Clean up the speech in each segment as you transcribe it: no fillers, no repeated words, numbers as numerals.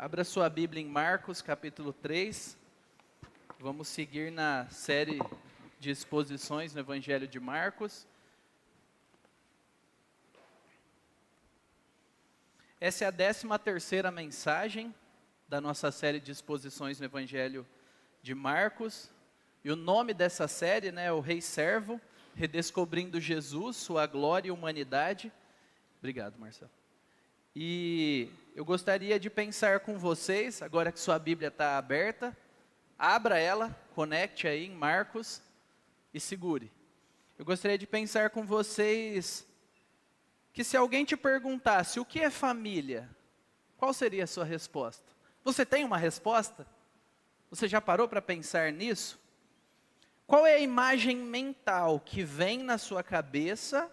Abra sua Bíblia em Marcos, capítulo 3. Vamos seguir na série de exposições no Evangelho de Marcos. Essa é a 13ª mensagem da nossa série de exposições no Evangelho de Marcos. E o nome dessa série, é o Rei Servo, redescobrindo Jesus, sua glória e humanidade. Obrigado, Marcelo. E eu gostaria de pensar com vocês, agora que sua Bíblia está aberta, abra ela, conecte aí em Marcos e segure. Eu gostaria de pensar com vocês que se alguém te perguntasse o que é família, qual seria a sua resposta? Você tem uma resposta? Você já parou para pensar nisso? Qual é a imagem mental que vem na sua cabeça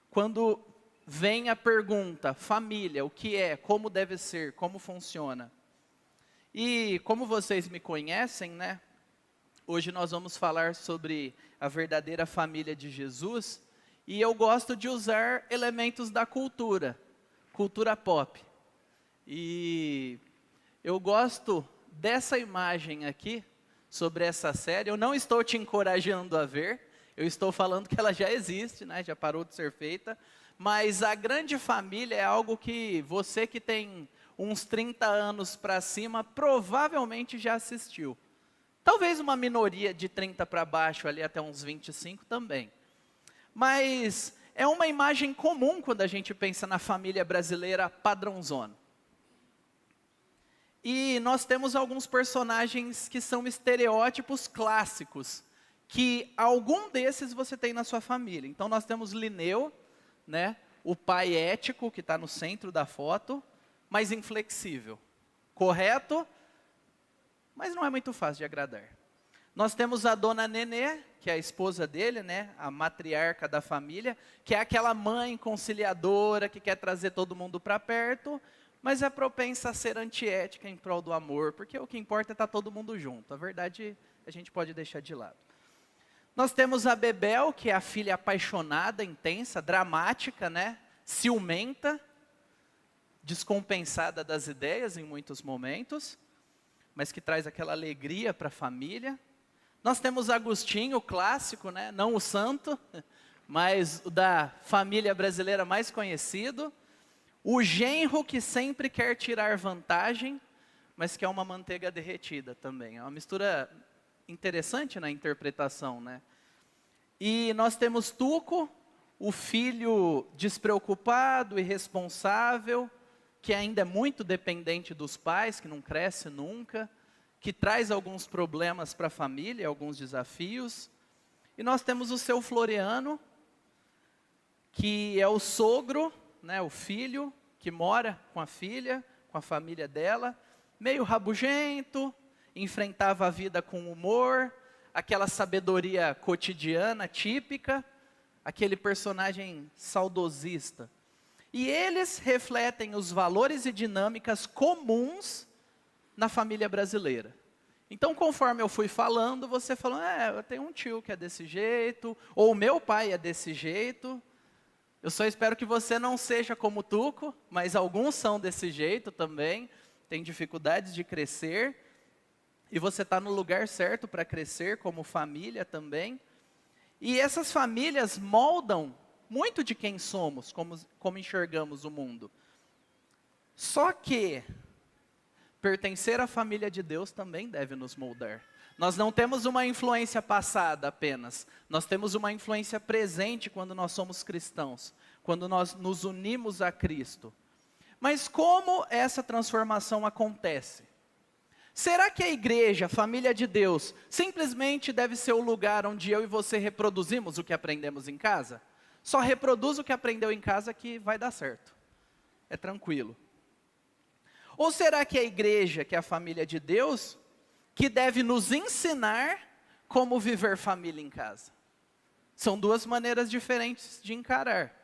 quando vem a pergunta, família, o que é, como deve ser, como funciona? E como vocês me conhecem, hoje nós vamos falar sobre a verdadeira família de Jesus, e eu gosto de usar elementos da cultura pop. E eu gosto dessa imagem aqui, sobre essa série. Eu não estou te encorajando a ver, eu estou falando que ela já existe, já parou de ser feita. Mas a grande família é algo que você que tem uns 30 anos para cima, provavelmente já assistiu. Talvez uma minoria de 30 para baixo, ali até uns 25 também. Mas é uma imagem comum quando a gente pensa na família brasileira padrãozona. E nós temos alguns personagens que são estereótipos clássicos, que algum desses você tem na sua família. Então nós temos Linneu, o pai ético, que está no centro da foto, mas inflexível. Correto, mas não é muito fácil de agradar. Nós temos a dona Nenê, que é a esposa dele, a matriarca da família, que é aquela mãe conciliadora, que quer trazer todo mundo para perto, mas é propensa a ser antiética em prol do amor, porque o que importa é estar todo mundo junto. A verdade a gente pode deixar de lado. Nós temos a Bebel, que é a filha apaixonada, intensa, dramática, ciumenta, descompensada das ideias em muitos momentos, mas que traz aquela alegria para a família. Nós temos Agostinho, o clássico, não o santo, mas o da família brasileira mais conhecido. O genro que sempre quer tirar vantagem, mas que é uma manteiga derretida também. É uma mistura interessante na interpretação, E nós temos Tuco, o filho despreocupado, irresponsável, que ainda é muito dependente dos pais, que não cresce nunca, que traz alguns problemas para a família, alguns desafios. E nós temos o seu Floriano, que é o sogro, o filho, que mora com a filha, com a família dela, meio rabugento, enfrentava a vida com humor, aquela sabedoria cotidiana, típica, aquele personagem saudosista. E eles refletem os valores e dinâmicas comuns na família brasileira. Então, conforme eu fui falando, você falou, eu tenho um tio que é desse jeito, ou meu pai é desse jeito. Eu só espero que você não seja como Tuco, mas alguns são desse jeito também, tem dificuldades de crescer, e você está no lugar certo para crescer como família também. E essas famílias moldam muito de quem somos, como enxergamos o mundo. Só que pertencer à família de Deus também deve nos moldar. Nós não temos uma influência passada apenas, nós temos uma influência presente quando nós somos cristãos, quando nós nos unimos a Cristo. Mas como essa transformação acontece? Será que a igreja, a família de Deus, simplesmente deve ser o lugar onde eu e você reproduzimos o que aprendemos em casa? Só reproduz o que aprendeu em casa que vai dar certo. É tranquilo. Ou será que a igreja, que é a família de Deus, que deve nos ensinar como viver família em casa? São duas maneiras diferentes de encarar.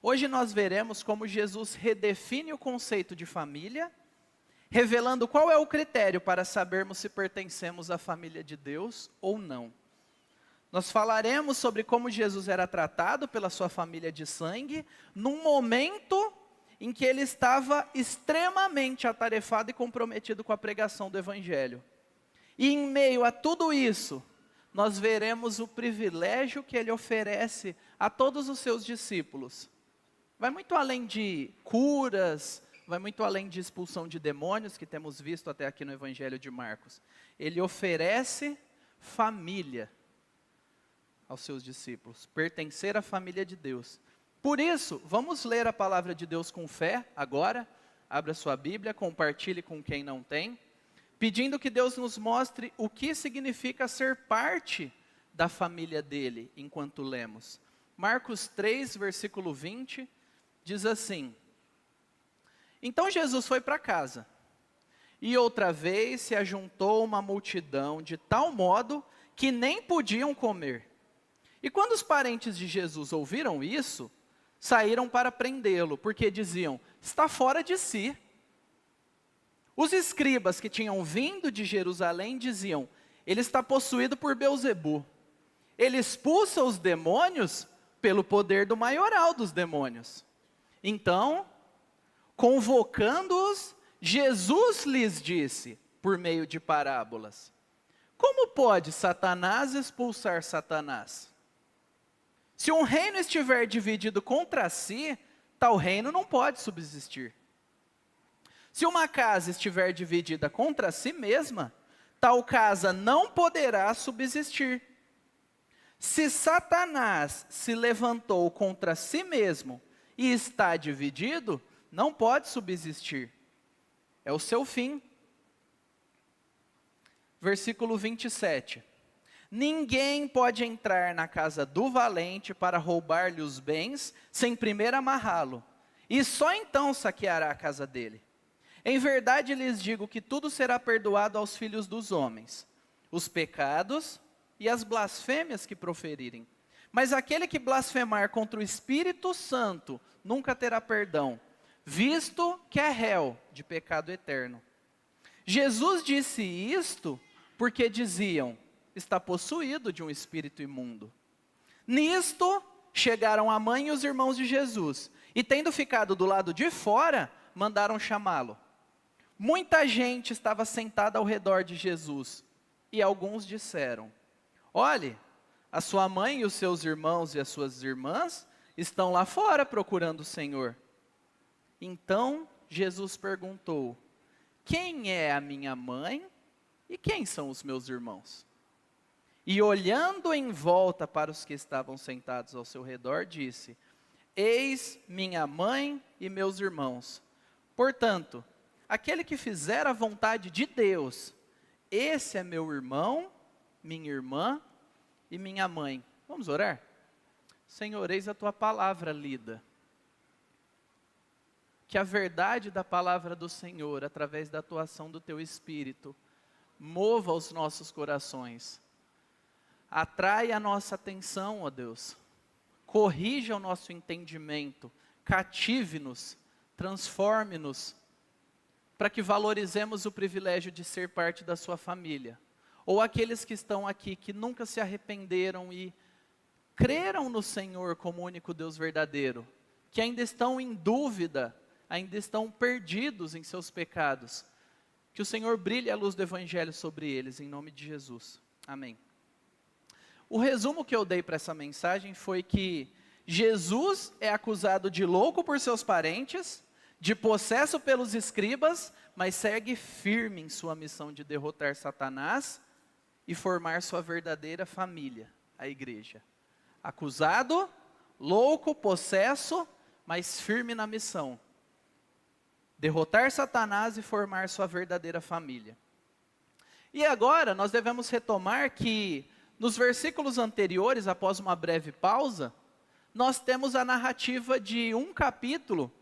Hoje nós veremos como Jesus redefine o conceito de família, revelando qual é o critério para sabermos se pertencemos à família de Deus ou não. Nós falaremos sobre como Jesus era tratado pela sua família de sangue, num momento em que ele estava extremamente atarefado e comprometido com a pregação do Evangelho. E em meio a tudo isso, nós veremos o privilégio que ele oferece a todos os seus discípulos. Vai muito além de curas, vai muito além de expulsão de demônios, que temos visto até aqui no Evangelho de Marcos. Ele oferece família aos seus discípulos, pertencer à família de Deus. Por isso, vamos ler a palavra de Deus com fé agora. Abra sua Bíblia, compartilhe com quem não tem, pedindo que Deus nos mostre o que significa ser parte da família dele, enquanto lemos. Marcos 3, versículo 20, diz assim: Então Jesus foi para casa, e outra vez se ajuntou uma multidão de tal modo que nem podiam comer. E quando os parentes de Jesus ouviram isso, saíram para prendê-lo, porque diziam: está fora de si. Os escribas que tinham vindo de Jerusalém diziam: ele está possuído por Beelzebu. Ele expulsa os demônios pelo poder do maioral dos demônios. Então, convocando-os, Jesus lhes disse, por meio de parábolas: como pode Satanás expulsar Satanás? Se um reino estiver dividido contra si, tal reino não pode subsistir. Se uma casa estiver dividida contra si mesma, tal casa não poderá subsistir. Se Satanás se levantou contra si mesmo e está dividido, não pode subsistir. É o seu fim. Versículo 27. Ninguém pode entrar na casa do valente para roubar-lhe os bens, sem primeiro amarrá-lo, e só então saqueará a casa dele. Em verdade lhes digo que tudo será perdoado aos filhos dos homens, os pecados e as blasfêmias que proferirem. Mas aquele que blasfemar contra o Espírito Santo nunca terá perdão, visto que é réu de pecado eterno. Jesus disse isto porque diziam: está possuído de um espírito imundo. Nisto chegaram a mãe e os irmãos de Jesus, e tendo ficado do lado de fora, mandaram chamá-lo. Muita gente estava sentada ao redor de Jesus, e alguns disseram: olhe, a sua mãe e os seus irmãos e as suas irmãs estão lá fora procurando o Senhor. Então Jesus perguntou: quem é a minha mãe e quem são os meus irmãos? E olhando em volta para os que estavam sentados ao seu redor, disse: eis minha mãe e meus irmãos. Portanto, aquele que fizer a vontade de Deus, esse é meu irmão, minha irmã e minha mãe. Vamos orar? Senhor, eis a tua palavra lida. Que a verdade da palavra do Senhor, através da atuação do teu Espírito, mova os nossos corações. Atrai a nossa atenção, ó Deus. Corrija o nosso entendimento. Cative-nos. Transforme-nos. Para que valorizemos o privilégio de ser parte da sua família. Ou aqueles que estão aqui, que nunca se arrependeram e creram no Senhor como único Deus verdadeiro. Que ainda estão em dúvida, ainda estão perdidos em seus pecados. Que o Senhor brilhe a luz do Evangelho sobre eles, em nome de Jesus. Amém. O resumo que eu dei para essa mensagem foi que Jesus é acusado de louco por seus parentes, de possesso pelos escribas, mas segue firme em sua missão de derrotar Satanás e formar sua verdadeira família, a igreja. Acusado, louco, possesso, mas firme na missão. Derrotar Satanás e formar sua verdadeira família. E agora nós devemos retomar que nos versículos anteriores, após uma breve pausa, nós temos a narrativa de um capítulo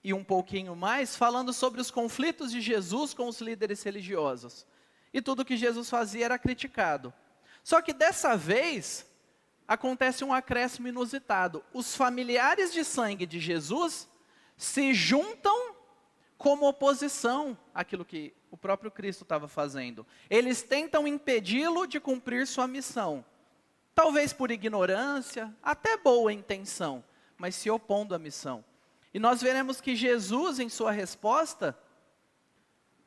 e um pouquinho mais, falando sobre os conflitos de Jesus com os líderes religiosos. E tudo que Jesus fazia era criticado. Só que dessa vez, acontece um acréscimo inusitado. Os familiares de sangue de Jesus se juntam como oposição àquilo que o próprio Cristo estava fazendo. Eles tentam impedi-lo de cumprir sua missão. Talvez por ignorância, até boa intenção, mas se opondo à missão. E nós veremos que Jesus, em sua resposta,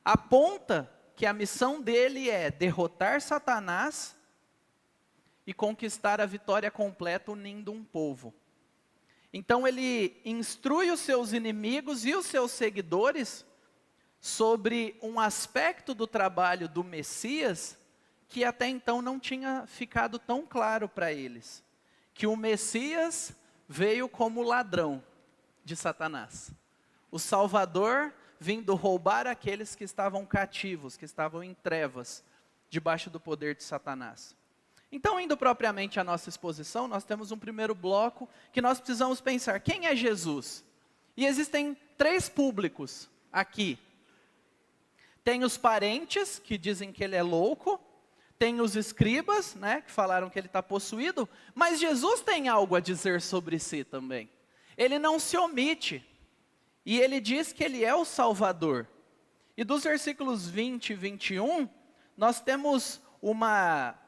aponta que a missão dele é derrotar Satanás e conquistar a vitória completa unindo um povo. Então ele instrui os seus inimigos e os seus seguidores sobre um aspecto do trabalho do Messias que até então não tinha ficado tão claro para eles. Que o Messias veio como ladrão de Satanás. O Salvador vindo roubar aqueles que estavam cativos, que estavam em trevas, debaixo do poder de Satanás. Então, indo propriamente à nossa exposição, nós temos um primeiro bloco que nós precisamos pensar, quem é Jesus? E existem 3 públicos aqui. Tem os parentes, que dizem que ele é louco, tem os escribas, né, que falaram que ele está possuído, mas Jesus tem algo a dizer sobre si também. Ele não se omite, e ele diz que ele é o Salvador. E dos versículos 20 e 21, nós temos uma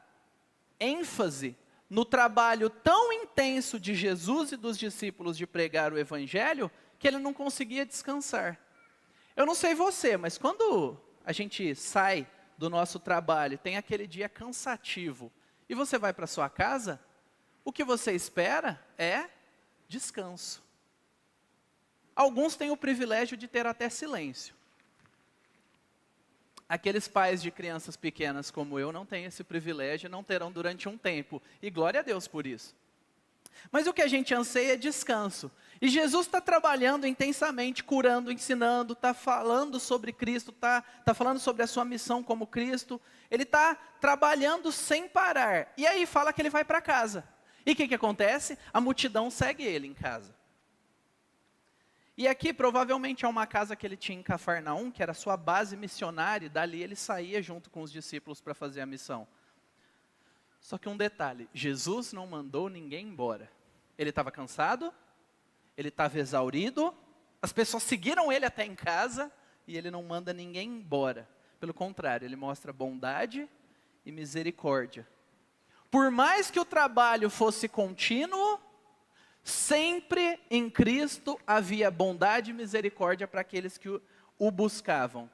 ênfase no trabalho tão intenso de Jesus e dos discípulos de pregar o Evangelho, que ele não conseguia descansar. Eu não sei você, mas quando a gente sai do nosso trabalho, tem aquele dia cansativo, e você vai para sua casa, o que você espera é descanso. Alguns têm o privilégio de ter até silêncio. Aqueles pais de crianças pequenas como eu não têm esse privilégio e não terão durante um tempo. E glória a Deus por isso. Mas o que a gente anseia é descanso. E Jesus está trabalhando intensamente, curando, ensinando, está falando sobre Cristo, está falando sobre a sua missão como Cristo. Ele está trabalhando sem parar. E aí fala que ele vai para casa. E o que acontece? A multidão segue ele em casa. E aqui provavelmente é uma casa que ele tinha em Cafarnaum, que era a sua base missionária, e dali ele saía junto com os discípulos para fazer a missão. Só que um detalhe, Jesus não mandou ninguém embora. Ele estava cansado, ele estava exaurido, as pessoas seguiram ele até em casa, e ele não manda ninguém embora. Pelo contrário, ele mostra bondade e misericórdia. Por mais que o trabalho fosse contínuo, sempre em Cristo havia bondade e misericórdia para aqueles que o buscavam.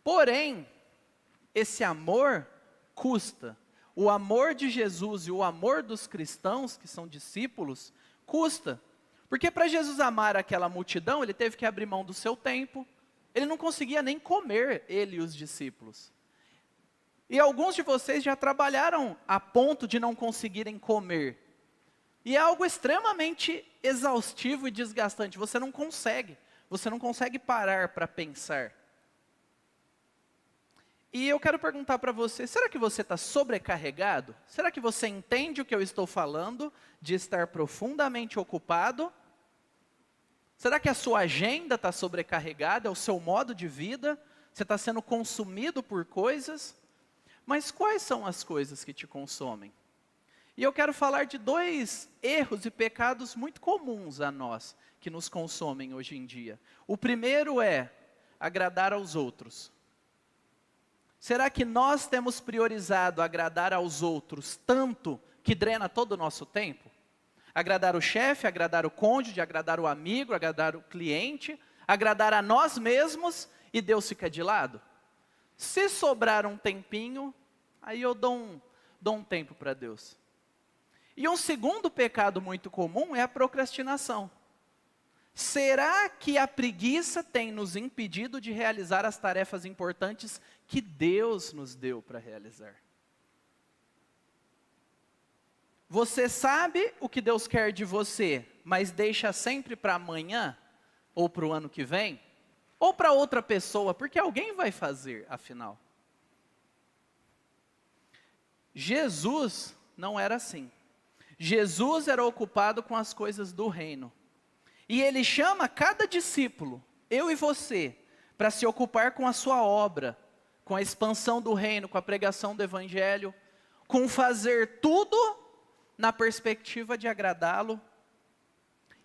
Porém, esse amor custa. O amor de Jesus e o amor dos cristãos, que são discípulos, custa. Porque para Jesus amar aquela multidão, ele teve que abrir mão do seu tempo. Ele não conseguia nem comer, ele e os discípulos. E alguns de vocês já trabalharam a ponto de não conseguirem comer. E é algo extremamente exaustivo e desgastante. Você não consegue parar para pensar. E eu quero perguntar para você, será que você está sobrecarregado? Será que você entende o que eu estou falando, de estar profundamente ocupado? Será que a sua agenda está sobrecarregada, é o seu modo de vida? Você está sendo consumido por coisas? Mas quais são as coisas que te consomem? E eu quero falar de 2 erros e pecados muito comuns a nós, que nos consomem hoje em dia. O primeiro é agradar aos outros. Será que nós temos priorizado agradar aos outros tanto que drena todo o nosso tempo? Agradar o chefe, agradar o cônjuge, agradar o amigo, agradar o cliente, agradar a nós mesmos e Deus fica de lado? Se sobrar um tempinho, aí eu dou um tempo para Deus. E um segundo pecado muito comum é a procrastinação. Será que a preguiça tem nos impedido de realizar as tarefas importantes que Deus nos deu para realizar? Você sabe o que Deus quer de você, mas deixa sempre para amanhã, ou para o ano que vem, ou para outra pessoa, porque alguém vai fazer, afinal. Jesus não era assim. Jesus era ocupado com as coisas do reino. E ele chama cada discípulo, eu e você, para se ocupar com a sua obra, com a expansão do reino, com a pregação do evangelho, com fazer tudo na perspectiva de agradá-lo.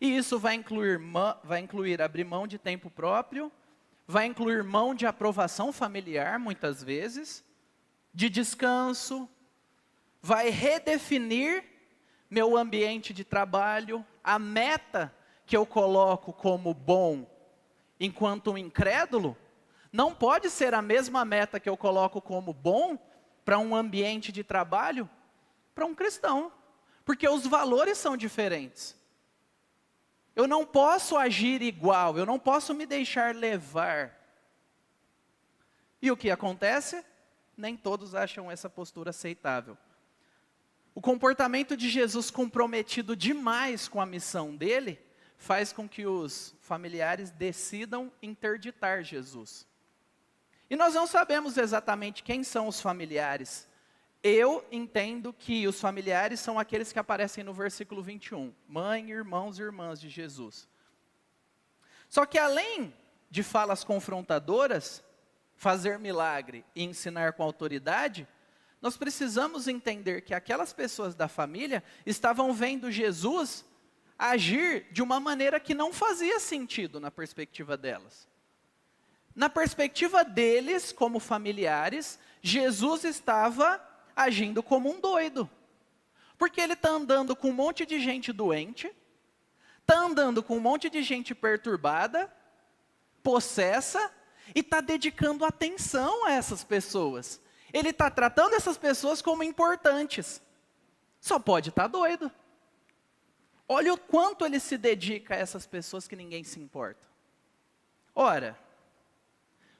E isso vai incluir abrir mão de tempo próprio, vai incluir mão de aprovação familiar, muitas vezes, de descanso, vai redefinir meu ambiente de trabalho, a meta que eu coloco como bom enquanto um incrédulo, não pode ser a mesma meta que eu coloco como bom para um ambiente de trabalho para um cristão. Porque os valores são diferentes. Eu não posso agir igual, eu não posso me deixar levar. E o que acontece? Nem todos acham essa postura aceitável. O comportamento de Jesus comprometido demais com a missão dele, faz com que os familiares decidam interditar Jesus. E nós não sabemos exatamente quem são os familiares. Eu entendo que os familiares são aqueles que aparecem no versículo 21. Mãe, irmãos e irmãs de Jesus. Só que além de falas confrontadoras, fazer milagre e ensinar com autoridade, nós precisamos entender que aquelas pessoas da família estavam vendo Jesus agir de uma maneira que não fazia sentido na perspectiva delas. Na perspectiva deles, como familiares, Jesus estava agindo como um doido. Porque ele está andando com um monte de gente doente, está andando com um monte de gente perturbada, possessa, e está dedicando atenção a essas pessoas. Ele está tratando essas pessoas como importantes. Só pode estar doido. Olha o quanto ele se dedica a essas pessoas que ninguém se importa. Ora,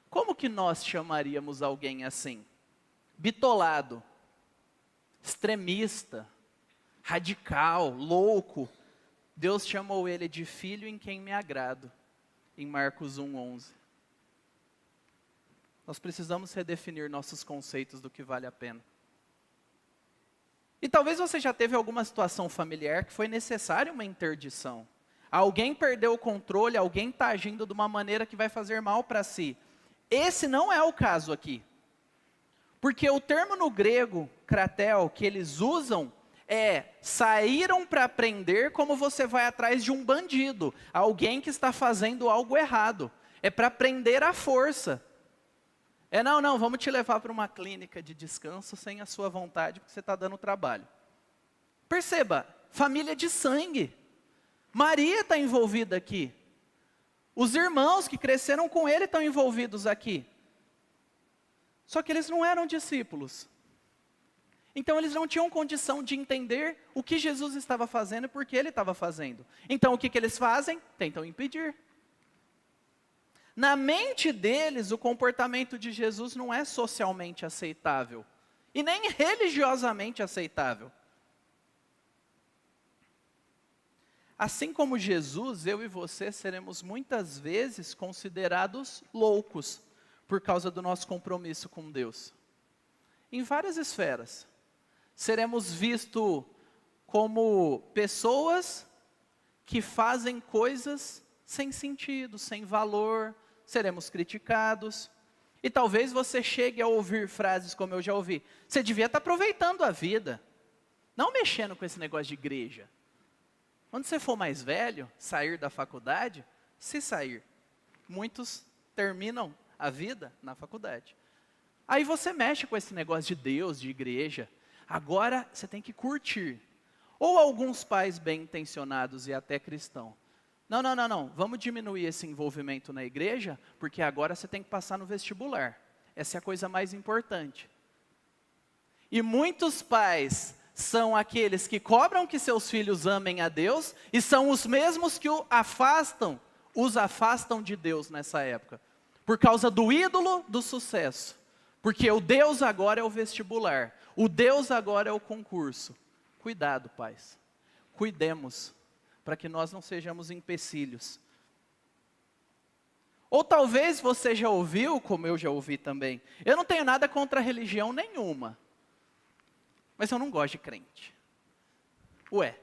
como que nós chamaríamos alguém assim? Bitolado, extremista, radical, louco. Deus chamou ele de filho em quem me agrado, em Marcos 1:11. Nós precisamos redefinir nossos conceitos do que vale a pena. E talvez você já teve alguma situação familiar que foi necessária uma interdição. Alguém perdeu o controle, alguém está agindo de uma maneira que vai fazer mal para si. Esse não é o caso aqui. Porque o termo no grego, kratel, que eles usam, saíram para prender como você vai atrás de um bandido. Alguém que está fazendo algo errado. É para prender à força. Não, vamos te levar para uma clínica de descanso sem a sua vontade, porque você está dando trabalho. Perceba, família de sangue. Maria está envolvida aqui. Os irmãos que cresceram com ele estão envolvidos aqui. Só que eles não eram discípulos. Então eles não tinham condição de entender o que Jesus estava fazendo e por que ele estava fazendo. Então o que eles fazem? Tentam impedir. Na mente deles, o comportamento de Jesus não é socialmente aceitável. E nem religiosamente aceitável. Assim como Jesus, eu e você seremos muitas vezes considerados loucos por causa do nosso compromisso com Deus. Em várias esferas. Seremos vistos como pessoas que fazem coisas sem sentido, sem valor. Seremos criticados. E talvez você chegue a ouvir frases como eu já ouvi. Você devia estar aproveitando a vida. Não mexendo com esse negócio de igreja. Quando você for mais velho, sair da faculdade, se sair, muitos terminam a vida na faculdade. Aí você mexe com esse negócio de Deus, de igreja. Agora você tem que curtir. Ou alguns pais bem intencionados e até cristãos. Não, vamos diminuir esse envolvimento na igreja, porque agora você tem que passar no vestibular. Essa é a coisa mais importante. E muitos pais são aqueles que cobram que seus filhos amem a Deus, e são os mesmos que os afastam de Deus nessa época. Por causa do ídolo do sucesso. Porque o Deus agora é o vestibular. O Deus agora é o concurso. Cuidado, pais. Cuidemos, para que nós não sejamos empecilhos. Ou talvez você já ouviu, como eu já ouvi também, eu não tenho nada contra religião nenhuma, mas eu não gosto de crente. Ué,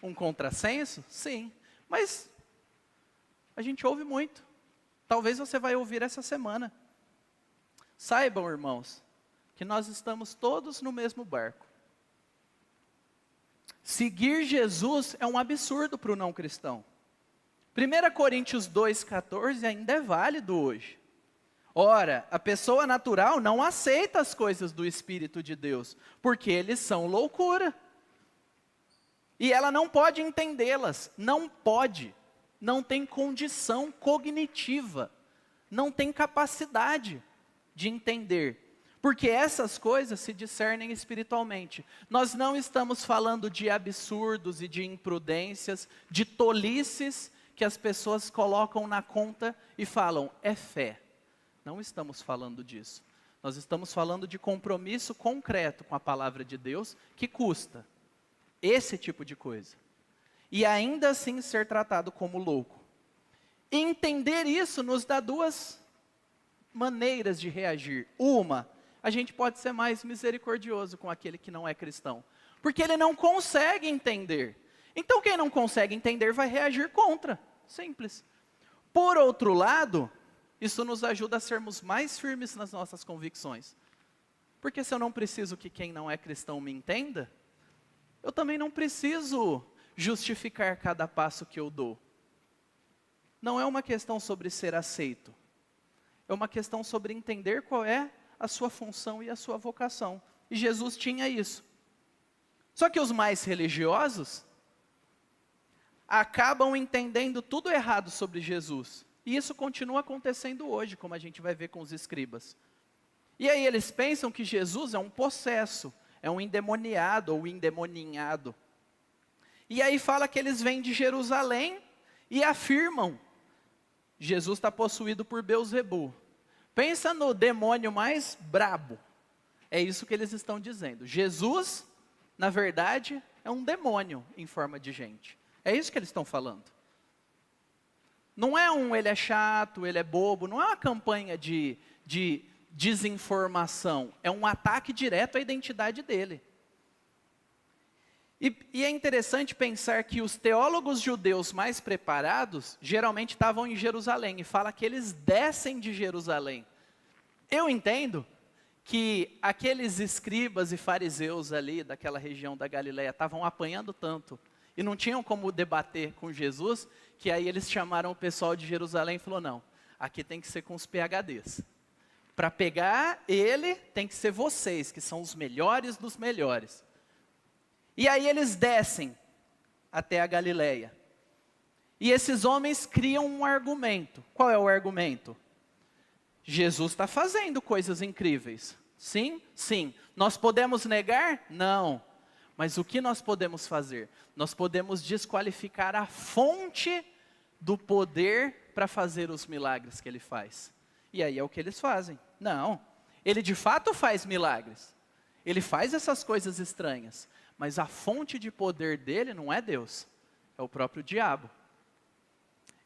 um contrassenso? Sim, mas a gente ouve muito. Talvez você vai ouvir essa semana. Saibam, irmãos, que nós estamos todos no mesmo barco. Seguir Jesus é um absurdo para o não cristão. 1 Coríntios 2,14 ainda é válido hoje. Ora, a pessoa natural não aceita as coisas do Espírito de Deus, porque eles são loucura. E ela não pode entendê-las, não pode, não tem condição cognitiva, não tem capacidade de entender. Porque essas coisas se discernem espiritualmente. Nós não estamos falando de absurdos e de imprudências, de tolices que as pessoas colocam na conta e falam, é fé. Não estamos falando disso. Nós estamos falando de compromisso concreto com a palavra de Deus, que custa. Esse tipo de coisa. E ainda assim ser tratado como louco. E entender isso nos dá duas maneiras de reagir. Uma, a gente pode ser mais misericordioso com aquele que não é cristão. Porque ele não consegue entender. Então quem não consegue entender vai reagir contra. Simples. Por outro lado, isso nos ajuda a sermos mais firmes nas nossas convicções. Porque se eu não preciso que quem não é cristão me entenda, eu também não preciso justificar cada passo que eu dou. Não é uma questão sobre ser aceito. É uma questão sobre entender qual é a sua função e a sua vocação. E Jesus tinha isso. Só que os mais religiosos acabam entendendo tudo errado sobre Jesus. E isso continua acontecendo hoje, como a gente vai ver com os escribas. E aí eles pensam que Jesus é um possesso, é um endemoniado ou endemoninhado. E aí fala que eles vêm de Jerusalém e afirmam, Jesus está possuído por Belzebu. Pensa no demônio mais brabo. É isso que eles estão dizendo. Jesus, na verdade, é um demônio em forma de gente. É isso que eles estão falando. Não é ele é chato, ele é bobo, não é uma campanha de desinformação. É um ataque direto à identidade dele. E é interessante pensar que os teólogos judeus mais preparados, geralmente estavam em Jerusalém, e fala que eles descem de Jerusalém. Eu entendo que aqueles escribas e fariseus ali, daquela região da Galileia, estavam apanhando tanto, e não tinham como debater com Jesus, que aí eles chamaram o pessoal de Jerusalém e falaram, não, aqui tem que ser com os PhDs. Para pegar ele, tem que ser vocês, que são os melhores dos melhores. E aí eles descem até a Galileia. E esses homens criam um argumento. Qual é o argumento? Jesus está fazendo coisas incríveis. Sim? Sim. Nós podemos negar? Não. Mas o que nós podemos fazer? Nós podemos desqualificar a fonte do poder para fazer os milagres que ele faz. E aí é o que eles fazem. Não. Ele de fato faz milagres. Ele faz essas coisas estranhas. Mas a fonte de poder dele não é Deus, é o próprio diabo.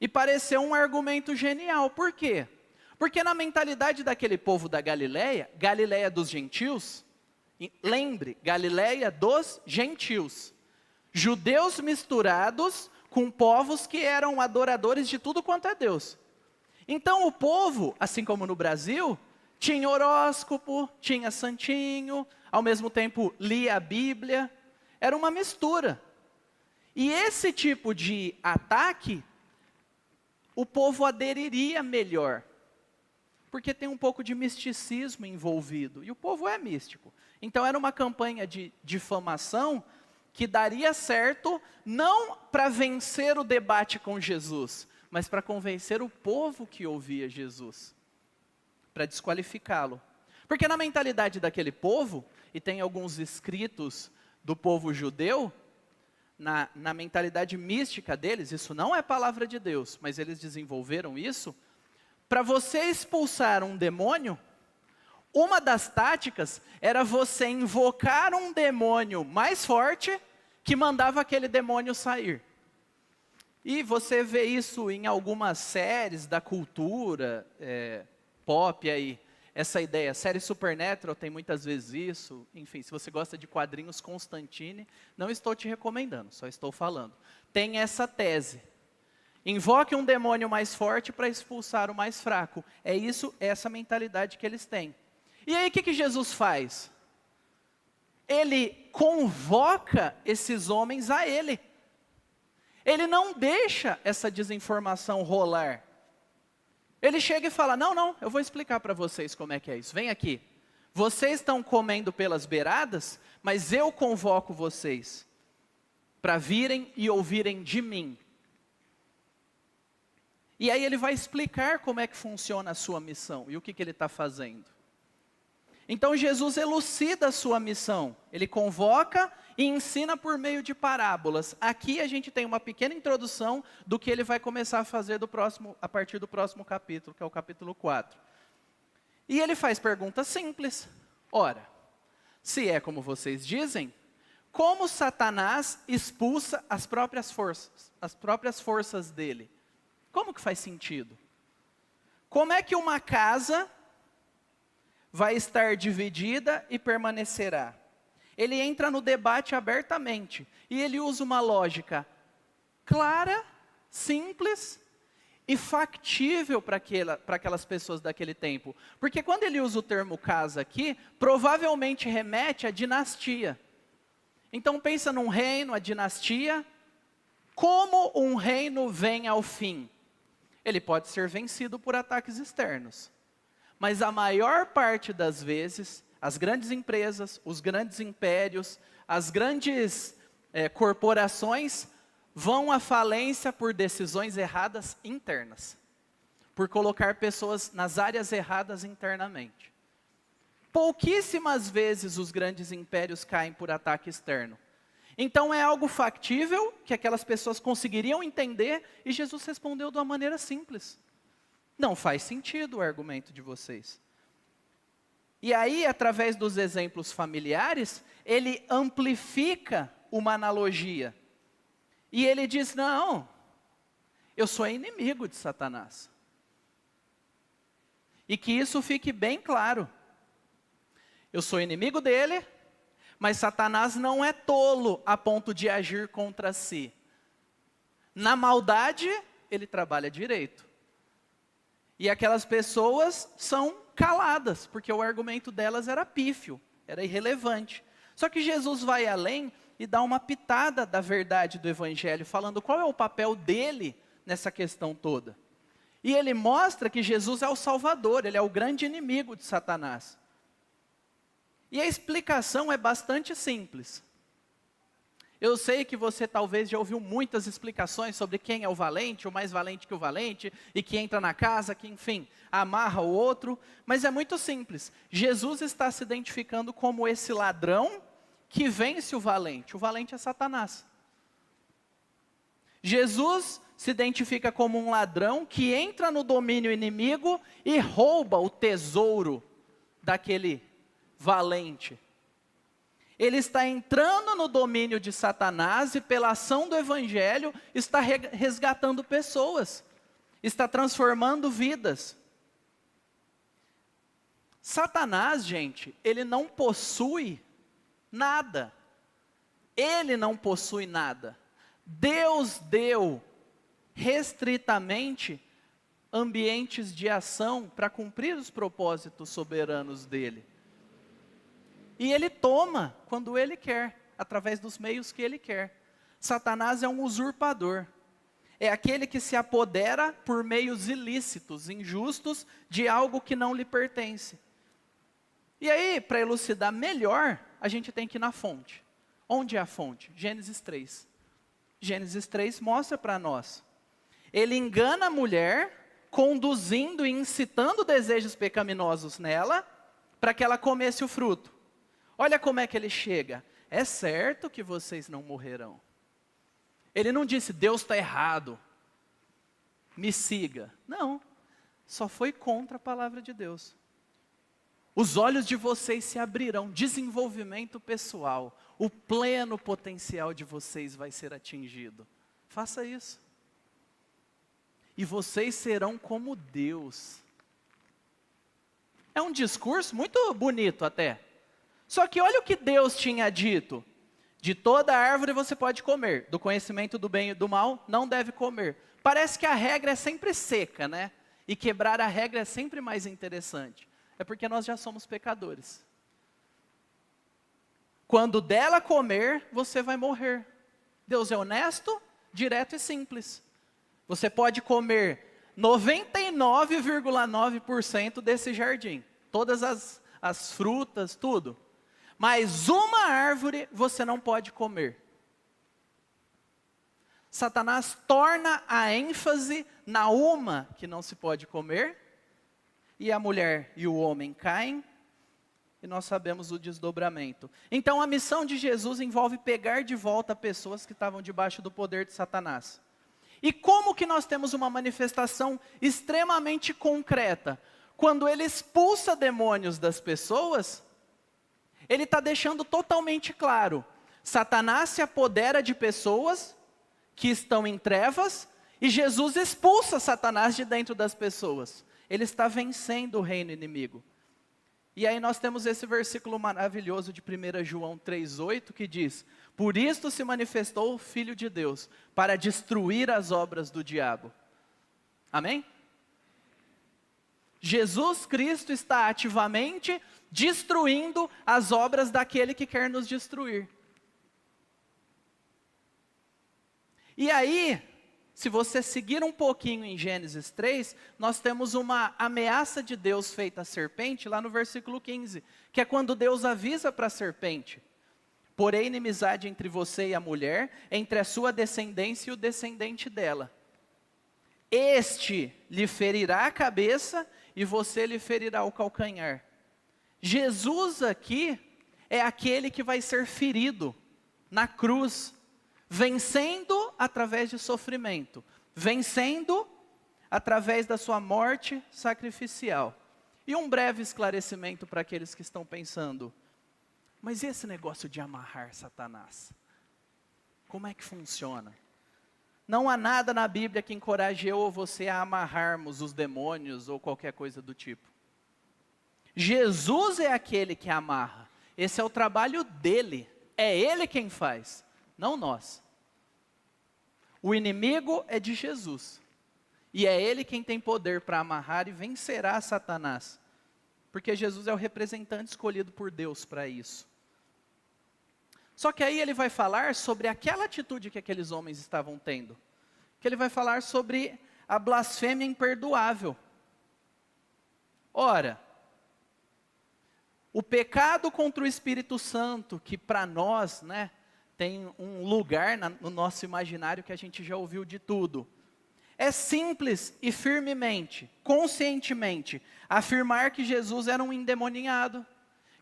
E pareceu um argumento genial, por quê? Porque na mentalidade daquele povo da Galileia, Galileia dos gentios, lembre, Galileia dos gentios, judeus misturados com povos que eram adoradores de tudo quanto é Deus. Então o povo, assim como no Brasil, tinha horóscopo, tinha santinho, ao mesmo tempo lia a Bíblia. Era uma mistura. E esse tipo de ataque, o povo aderiria melhor. Porque tem um pouco de misticismo envolvido. E o povo é místico. Então era uma campanha de difamação que daria certo, não para vencer o debate com Jesus, mas para convencer o povo que ouvia Jesus. Para desqualificá-lo. Porque na mentalidade daquele povo, e tem alguns escritos do povo judeu, na mentalidade mística deles, isso não é palavra de Deus, mas eles desenvolveram isso, para você expulsar um demônio, uma das táticas era você invocar um demônio mais forte, que mandava aquele demônio sair. E você vê isso em algumas séries da cultura pop aí, essa ideia. Série Supernatural tem muitas vezes isso. Enfim, se você gosta de quadrinhos, Constantine, não estou te recomendando, só estou falando. Tem essa tese. Invoque um demônio mais forte para expulsar o mais fraco. É isso, essa mentalidade que eles têm. E aí o que Jesus faz? Ele convoca esses homens a ele. Ele não deixa essa desinformação rolar. Ele chega e fala, não, eu vou explicar para vocês como é que é isso. Vem aqui. Vocês estão comendo pelas beiradas, mas eu convoco vocês. para virem e ouvirem de mim. E aí ele vai explicar como é que funciona a sua missão e o que ele está fazendo. Então Jesus elucida a sua missão, ele convoca e ensina por meio de parábolas. Aqui a gente tem uma pequena introdução do que ele vai começar a fazer a partir do próximo capítulo, que é o capítulo 4. E ele faz perguntas simples. Ora, se é como vocês dizem, como Satanás expulsa as próprias forças dele? Como que faz sentido? Como é que uma casa vai estar dividida e permanecerá? Ele entra no debate abertamente, e ele usa uma lógica clara, simples e factível para aquelas pessoas daquele tempo. Porque quando ele usa o termo casa aqui, provavelmente remete à dinastia. Então pensa num reino, a dinastia, como um reino vem ao fim? Ele pode ser vencido por ataques externos. Mas a maior parte das vezes, as grandes empresas, os grandes impérios, as grandes corporações vão à falência por decisões erradas internas. Por colocar pessoas nas áreas erradas internamente. Pouquíssimas vezes os grandes impérios caem por ataque externo. Então é algo factível, que aquelas pessoas conseguiriam entender, e Jesus respondeu de uma maneira simples. Não faz sentido o argumento de vocês. E aí, através dos exemplos familiares, ele amplifica uma analogia. E ele diz, não, eu sou inimigo de Satanás. E que isso fique bem claro. Eu sou inimigo dele, mas Satanás não é tolo a ponto de agir contra si. Na maldade, ele trabalha direito. E aquelas pessoas são caladas, porque o argumento delas era pífio, era irrelevante. Só que Jesus vai além e dá uma pitada da verdade do Evangelho, falando qual é o papel dele nessa questão toda. E ele mostra que Jesus é o Salvador, ele é o grande inimigo de Satanás. E a explicação é bastante simples. Eu sei que você talvez já ouviu muitas explicações sobre quem é o valente, o mais valente que o valente, e que entra na casa, que enfim, amarra o outro. Mas é muito simples. Jesus está se identificando como esse ladrão que vence o valente. O valente é Satanás. Jesus se identifica como um ladrão que entra no domínio inimigo e rouba o tesouro daquele valente. Ele está entrando no domínio de Satanás e pela ação do Evangelho está resgatando pessoas, está transformando vidas. Satanás, gente, ele não possui nada. Ele não possui nada. Deus deu restritamente ambientes de ação para cumprir os propósitos soberanos dele. E ele toma quando ele quer, através dos meios que ele quer. Satanás é um usurpador. É aquele que se apodera por meios ilícitos, injustos, de algo que não lhe pertence. E aí, para elucidar melhor, a gente tem que ir na fonte. Onde é a fonte? Gênesis 3. Gênesis 3 mostra para nós. Ele engana a mulher, conduzindo e incitando desejos pecaminosos nela, para que ela comesse o fruto. Olha como é que ele chega. É certo que vocês não morrerão. Ele não disse, Deus está errado, me siga. Não, só foi contra a palavra de Deus. Os olhos de vocês se abrirão, desenvolvimento pessoal, o pleno potencial de vocês vai ser atingido. Faça isso. E vocês serão como Deus. É um discurso muito bonito até. Só que olha o que Deus tinha dito. De toda árvore você pode comer, do conhecimento do bem e do mal não deve comer. Parece que a regra é sempre seca, né? E quebrar a regra é sempre mais interessante. É porque nós já somos pecadores. Quando dela comer, você vai morrer. Deus é honesto, direto e simples. Você pode comer 99,9% desse jardim. Todas as frutas, tudo. Mas uma árvore você não pode comer. Satanás torna a ênfase na uma que não se pode comer, e a mulher e o homem caem, e nós sabemos o desdobramento. Então a missão de Jesus envolve pegar de volta pessoas que estavam debaixo do poder de Satanás. E como que nós temos uma manifestação extremamente concreta? Quando ele expulsa demônios das pessoas, ele está deixando totalmente claro: Satanás se apodera de pessoas que estão em trevas, e Jesus expulsa Satanás de dentro das pessoas. Ele está vencendo o reino inimigo. E aí nós temos esse versículo maravilhoso de 1 João 3,8 que diz: por isto se manifestou o Filho de Deus, para destruir as obras do diabo. Amém? Jesus Cristo está ativamente destruindo as obras daquele que quer nos destruir. E aí, se você seguir um pouquinho em Gênesis 3, nós temos uma ameaça de Deus feita à serpente, lá no versículo 15, que é quando Deus avisa para a serpente: porém inimizade entre você e a mulher, entre a sua descendência e o descendente dela. Este lhe ferirá a cabeça e você lhe ferirá o calcanhar. Jesus aqui é aquele que vai ser ferido na cruz, vencendo através de sofrimento, vencendo através da sua morte sacrificial. E um breve esclarecimento para aqueles que estão pensando: mas e esse negócio de amarrar Satanás? Como é que funciona? Não há nada na Bíblia que encoraje eu ou você a amarrarmos os demônios ou qualquer coisa do tipo. Jesus é aquele que amarra. Esse é o trabalho dele. É ele quem faz, não nós. O inimigo é de Jesus. E é ele quem tem poder para amarrar e vencerá Satanás. Porque Jesus é o representante escolhido por Deus para isso. Só que aí ele vai falar sobre aquela atitude que aqueles homens estavam tendo. Que ele vai falar sobre a blasfêmia imperdoável. Ora, o pecado contra o Espírito Santo, que para nós, tem um lugar no nosso imaginário que a gente já ouviu de tudo. É simples e firmemente, conscientemente, afirmar que Jesus era um endemoniado,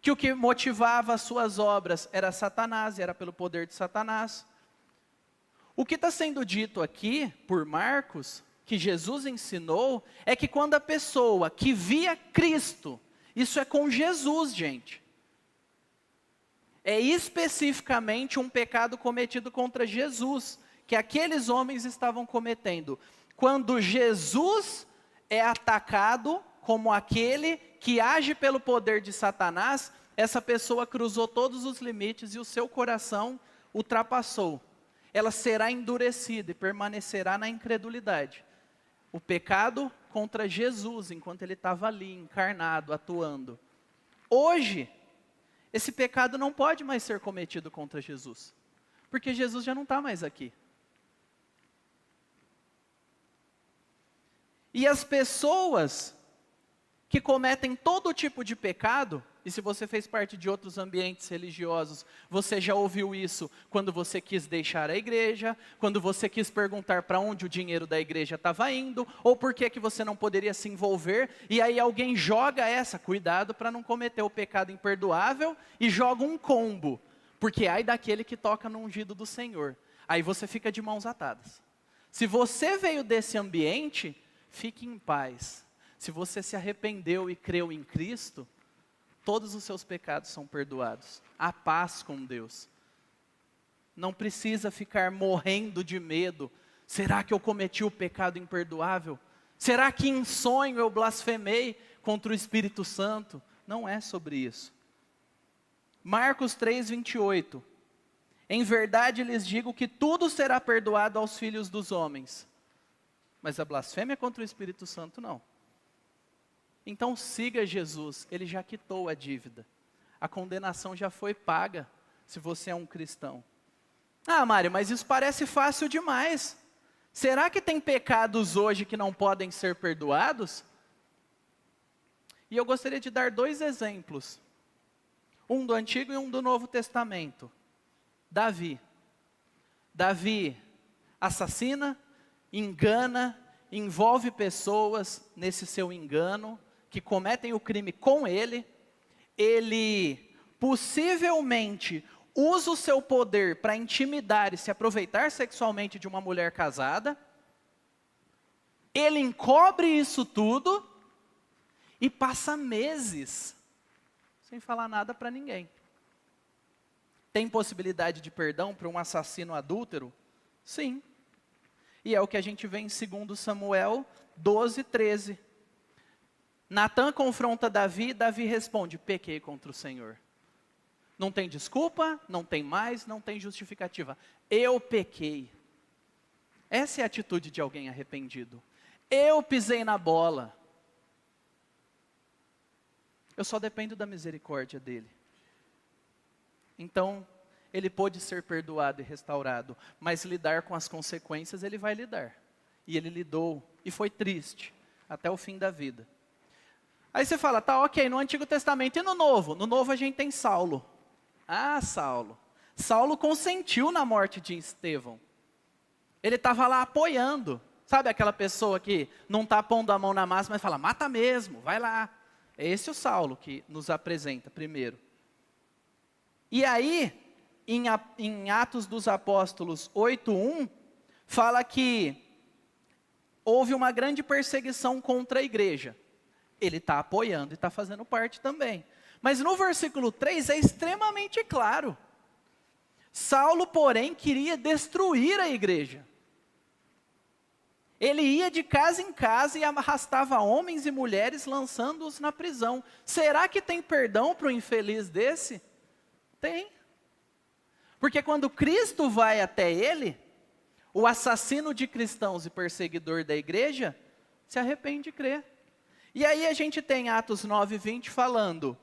que o que motivava as suas obras era Satanás, e era pelo poder de Satanás. O que está sendo dito aqui, por Marcos, que Jesus ensinou, é que quando a pessoa que via Cristo, isso é com Jesus, gente. É especificamente um pecado cometido contra Jesus, que aqueles homens estavam cometendo. Quando Jesus é atacado como aquele que age pelo poder de Satanás, essa pessoa cruzou todos os limites e o seu coração ultrapassou. Ela será endurecida e permanecerá na incredulidade. O pecado contra Jesus, enquanto ele estava ali, encarnado, atuando. Hoje, esse pecado não pode mais ser cometido contra Jesus, porque Jesus já não está mais aqui. E as pessoas que cometem todo tipo de pecado, e se você fez parte de outros ambientes religiosos, você já ouviu isso quando você quis deixar a igreja, quando você quis perguntar para onde o dinheiro da igreja estava indo, ou por que você não poderia se envolver, e aí alguém joga cuidado para não cometer o pecado imperdoável, e joga um combo, porque ai daquele que toca no ungido do Senhor. Aí você fica de mãos atadas. Se você veio desse ambiente, fique em paz. Se você se arrependeu e creu em Cristo, todos os seus pecados são perdoados. Há paz com Deus. Não precisa ficar morrendo de medo. Será que eu cometi o pecado imperdoável? Será que em sonho eu blasfemei contra o Espírito Santo? Não é sobre isso. Marcos 3:28. Em verdade lhes digo que tudo será perdoado aos filhos dos homens. Mas a blasfêmia contra o Espírito Santo não. Então siga Jesus, ele já quitou a dívida. A condenação já foi paga, se você é um cristão. Ah, Mário, mas isso parece fácil demais. Será que tem pecados hoje que não podem ser perdoados? E eu gostaria de dar 2 exemplos. Um do Antigo e um do Novo Testamento. Davi. Davi assassina, engana, envolve pessoas nesse seu engano, que cometem o crime com ele. Ele possivelmente usa o seu poder para intimidar e se aproveitar sexualmente de uma mulher casada. Ele encobre isso tudo e passa meses sem falar nada para ninguém. Tem possibilidade de perdão para um assassino adúltero? Sim. E é o que a gente vê em 2 Samuel 12, 13. Natã confronta Davi e Davi responde: pequei contra o Senhor. Não tem desculpa, não tem mais, não tem justificativa. Eu pequei. Essa é a atitude de alguém arrependido. Eu pisei na bola. Eu só dependo da misericórdia dele. Então, ele pôde ser perdoado e restaurado, mas lidar com as consequências ele vai lidar. E ele lidou, e foi triste, até o fim da vida. Aí você fala, tá ok, no Antigo Testamento e no Novo? No Novo a gente tem Saulo. Ah, Saulo. Saulo consentiu na morte de Estevão. Ele estava lá apoiando. Sabe aquela pessoa que não está pondo a mão na massa, mas fala, mata mesmo, vai lá. É esse o Saulo que nos apresenta primeiro. E aí, em Atos dos Apóstolos 8:1, fala que houve uma grande perseguição contra a igreja. Ele está apoiando e está fazendo parte também. Mas no versículo 3 é extremamente claro. Saulo, porém, queria destruir a igreja. Ele ia de casa em casa e arrastava homens e mulheres, lançando-os na prisão. Será que tem perdão para o infeliz desse? Tem. Porque quando Cristo vai até ele, o assassino de cristãos e perseguidor da igreja, se arrepende e crê. E aí a gente tem Atos 9:20 falando,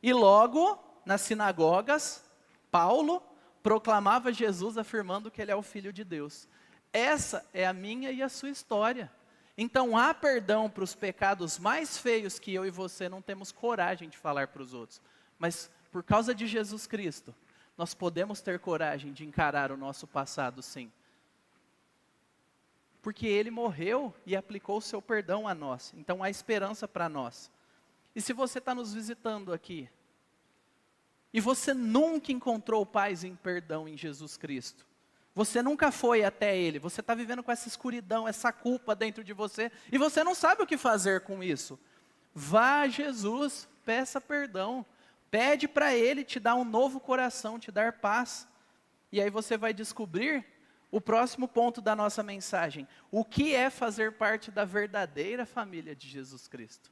e logo, nas sinagogas, Paulo proclamava Jesus afirmando que ele é o Filho de Deus. Essa é a minha e a sua história. Então há perdão para os pecados mais feios que eu e você não temos coragem de falar para os outros. Mas por causa de Jesus Cristo, nós podemos ter coragem de encarar o nosso passado, sim. Porque Ele morreu e aplicou o seu perdão a nós. Então há esperança para nós. E se você está nos visitando aqui, e você nunca encontrou paz e perdão em Jesus Cristo, você nunca foi até Ele, você está vivendo com essa escuridão, essa culpa dentro de você, e você não sabe o que fazer com isso. Vá a Jesus, peça perdão, pede para Ele te dar um novo coração, te dar paz. E aí você vai descobrir o próximo ponto da nossa mensagem. O que é fazer parte da verdadeira família de Jesus Cristo?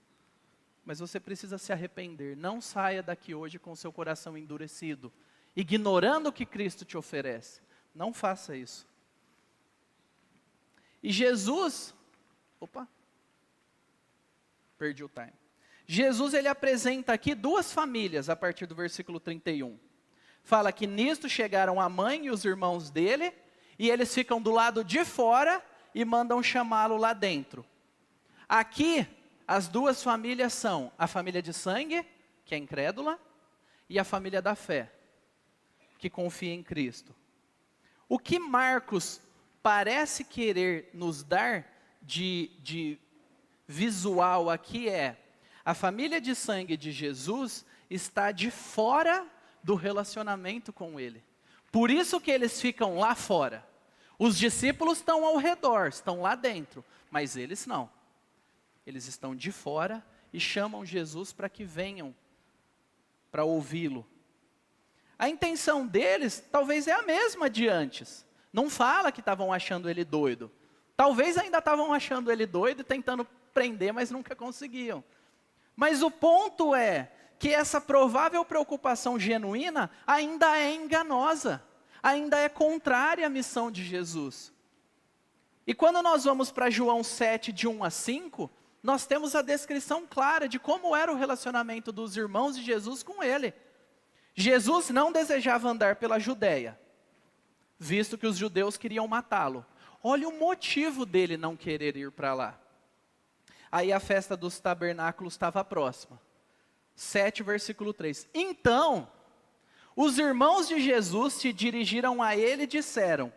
Mas você precisa se arrepender. Não saia daqui hoje com seu coração endurecido, ignorando o que Cristo te oferece. Não faça isso. E Jesus, perdi o time. Jesus, ele apresenta aqui duas famílias a partir do versículo 31. Fala que nisto chegaram a mãe e os irmãos dele, e eles ficam do lado de fora e mandam chamá-lo lá dentro. Aqui, as duas famílias são a família de sangue, que é incrédula, e a família da fé, que confia em Cristo. O que Marcos parece querer nos dar de visual aqui é, a família de sangue de Jesus está de fora do relacionamento com Ele. Por isso que eles ficam lá fora. Os discípulos estão ao redor, estão lá dentro, mas eles não. Eles estão de fora e chamam Jesus para que venham, para ouvi-lo. A intenção deles talvez é a mesma de antes. Não fala que estavam achando ele doido. Talvez ainda estavam achando ele doido e tentando prender, mas nunca conseguiam. Mas o ponto é que essa provável preocupação genuína ainda é enganosa, ainda é contrária à missão de Jesus. E quando nós vamos para João 7, de 1 a 5, nós temos a descrição clara de como era o relacionamento dos irmãos de Jesus com ele. Jesus não desejava andar pela Judéia, visto que os judeus queriam matá-lo. Olha o motivo dele não querer ir para lá. Aí a festa dos tabernáculos estava próxima. 7, versículo 3. Então, os irmãos de Jesus se dirigiram a ele e disseram,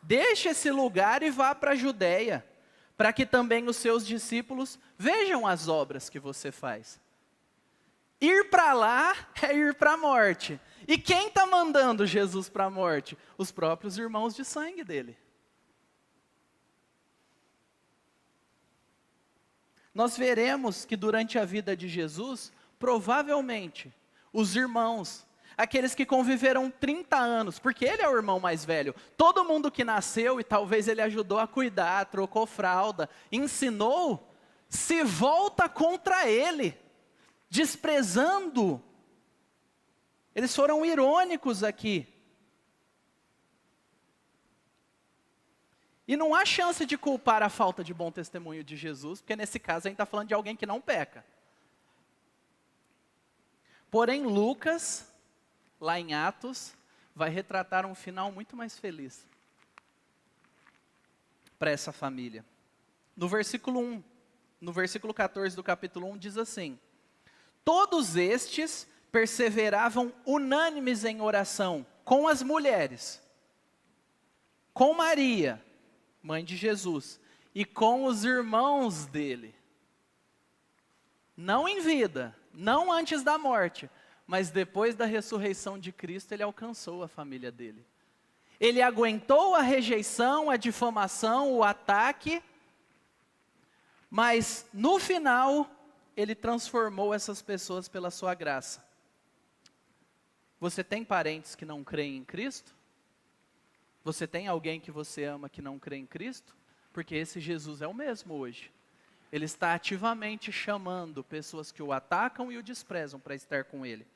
deixe esse lugar e vá para a Judéia, para que também os seus discípulos vejam as obras que você faz. Ir para lá é ir para a morte. E quem está mandando Jesus para a morte? Os próprios irmãos de sangue dele. Nós veremos que durante a vida de Jesus, provavelmente, os irmãos, aqueles que conviveram 30 anos, porque ele é o irmão mais velho, todo mundo que nasceu e talvez ele ajudou a cuidar, trocou fralda, ensinou, se volta contra ele, desprezando. Eles foram irônicos aqui. E não há chance de culpar a falta de bom testemunho de Jesus, porque nesse caso a gente está falando de alguém que não peca. Porém, Lucas, lá em Atos, vai retratar um final muito mais feliz para essa família. No versículo 1, no versículo 14 do capítulo 1, diz assim: todos estes perseveravam unânimes em oração com as mulheres, com Maria, mãe de Jesus, e com os irmãos dele. Não em vida, não antes da morte, mas depois da ressurreição de Cristo, ele alcançou a família dele. Ele aguentou a rejeição, a difamação, o ataque, mas no final, ele transformou essas pessoas pela sua graça. Você tem parentes que não creem em Cristo? Você tem alguém que você ama que não crê em Cristo? Porque esse Jesus é o mesmo hoje. Ele está ativamente chamando pessoas que o atacam e o desprezam para estar com ele.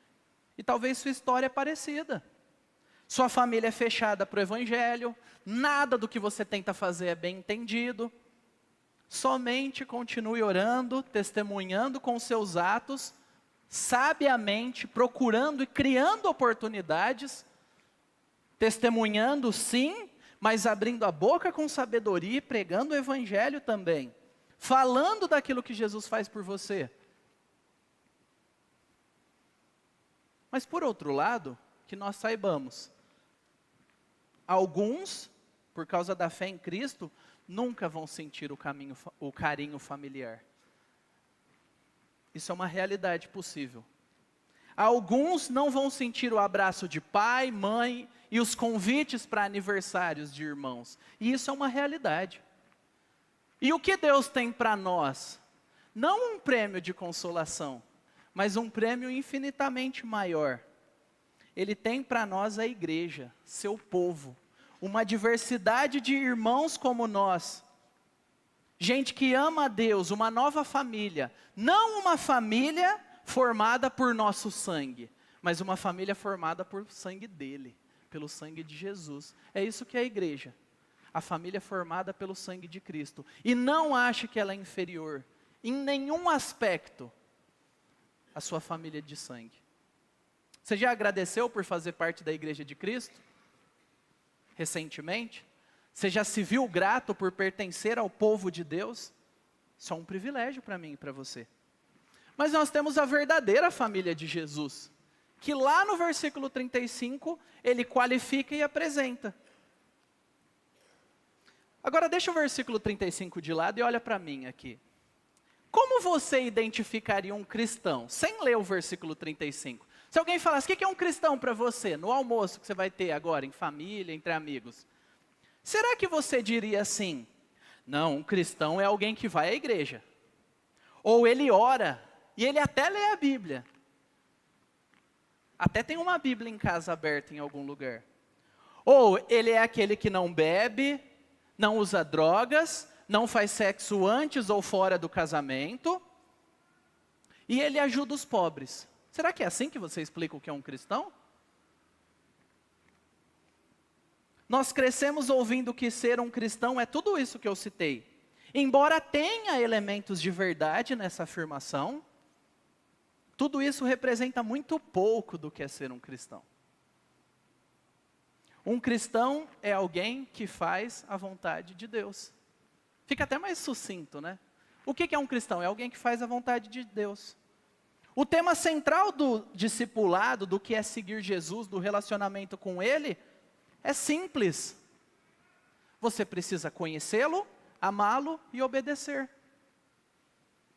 E talvez sua história é parecida. Sua família é fechada para o Evangelho, nada do que você tenta fazer é bem entendido. Somente continue orando, testemunhando com seus atos, sabiamente, procurando e criando oportunidades, testemunhando sim, mas abrindo a boca com sabedoria e pregando o Evangelho também. Falando daquilo que Jesus faz por você. Mas por outro lado, que nós saibamos, alguns, por causa da fé em Cristo, nunca vão sentir o carinho familiar. Isso é uma realidade possível. Alguns não vão sentir o abraço de pai, mãe e os convites para aniversários de irmãos. E isso é uma realidade. E o que Deus tem para nós? Não um prêmio de consolação, mas um prêmio infinitamente maior. Ele tem para nós a igreja, seu povo, uma diversidade de irmãos como nós. Gente que ama a Deus, uma nova família. Não uma família formada por nosso sangue, mas uma família formada por sangue dele, pelo sangue de Jesus. É isso que é a igreja. A família formada pelo sangue de Cristo. E não ache que ela é inferior, em nenhum aspecto, à sua família de sangue. Você já agradeceu por fazer parte da igreja de Cristo? Recentemente? Você já se viu grato por pertencer ao povo de Deus? Isso é um privilégio para mim e para você. Mas nós temos a verdadeira família de Jesus, que lá no versículo 35, ele qualifica e apresenta. Agora deixa o versículo 35 de lado e olha para mim aqui. Como você identificaria um cristão, sem ler o versículo 35? Se alguém falasse, o que é um cristão para você, no almoço que você vai ter agora, em família, entre amigos? Será que você diria assim, não, um cristão é alguém que vai à igreja. Ou ele ora, e ele até lê a Bíblia. Até tem uma Bíblia em casa aberta em algum lugar. Ou ele é aquele que não bebe, não usa drogas, não faz sexo antes ou fora do casamento, e ele ajuda os pobres. Será que é assim que você explica o que é um cristão? Nós crescemos ouvindo que ser um cristão é tudo isso que eu citei. Embora tenha elementos de verdade nessa afirmação, tudo isso representa muito pouco do que é ser um cristão. Um cristão é alguém que faz a vontade de Deus. Fica até mais sucinto, né? O que é um cristão? É alguém que faz a vontade de Deus. O tema central do discipulado, do que é seguir Jesus, do relacionamento com Ele, é simples. Você precisa conhecê-lo, amá-lo e obedecer.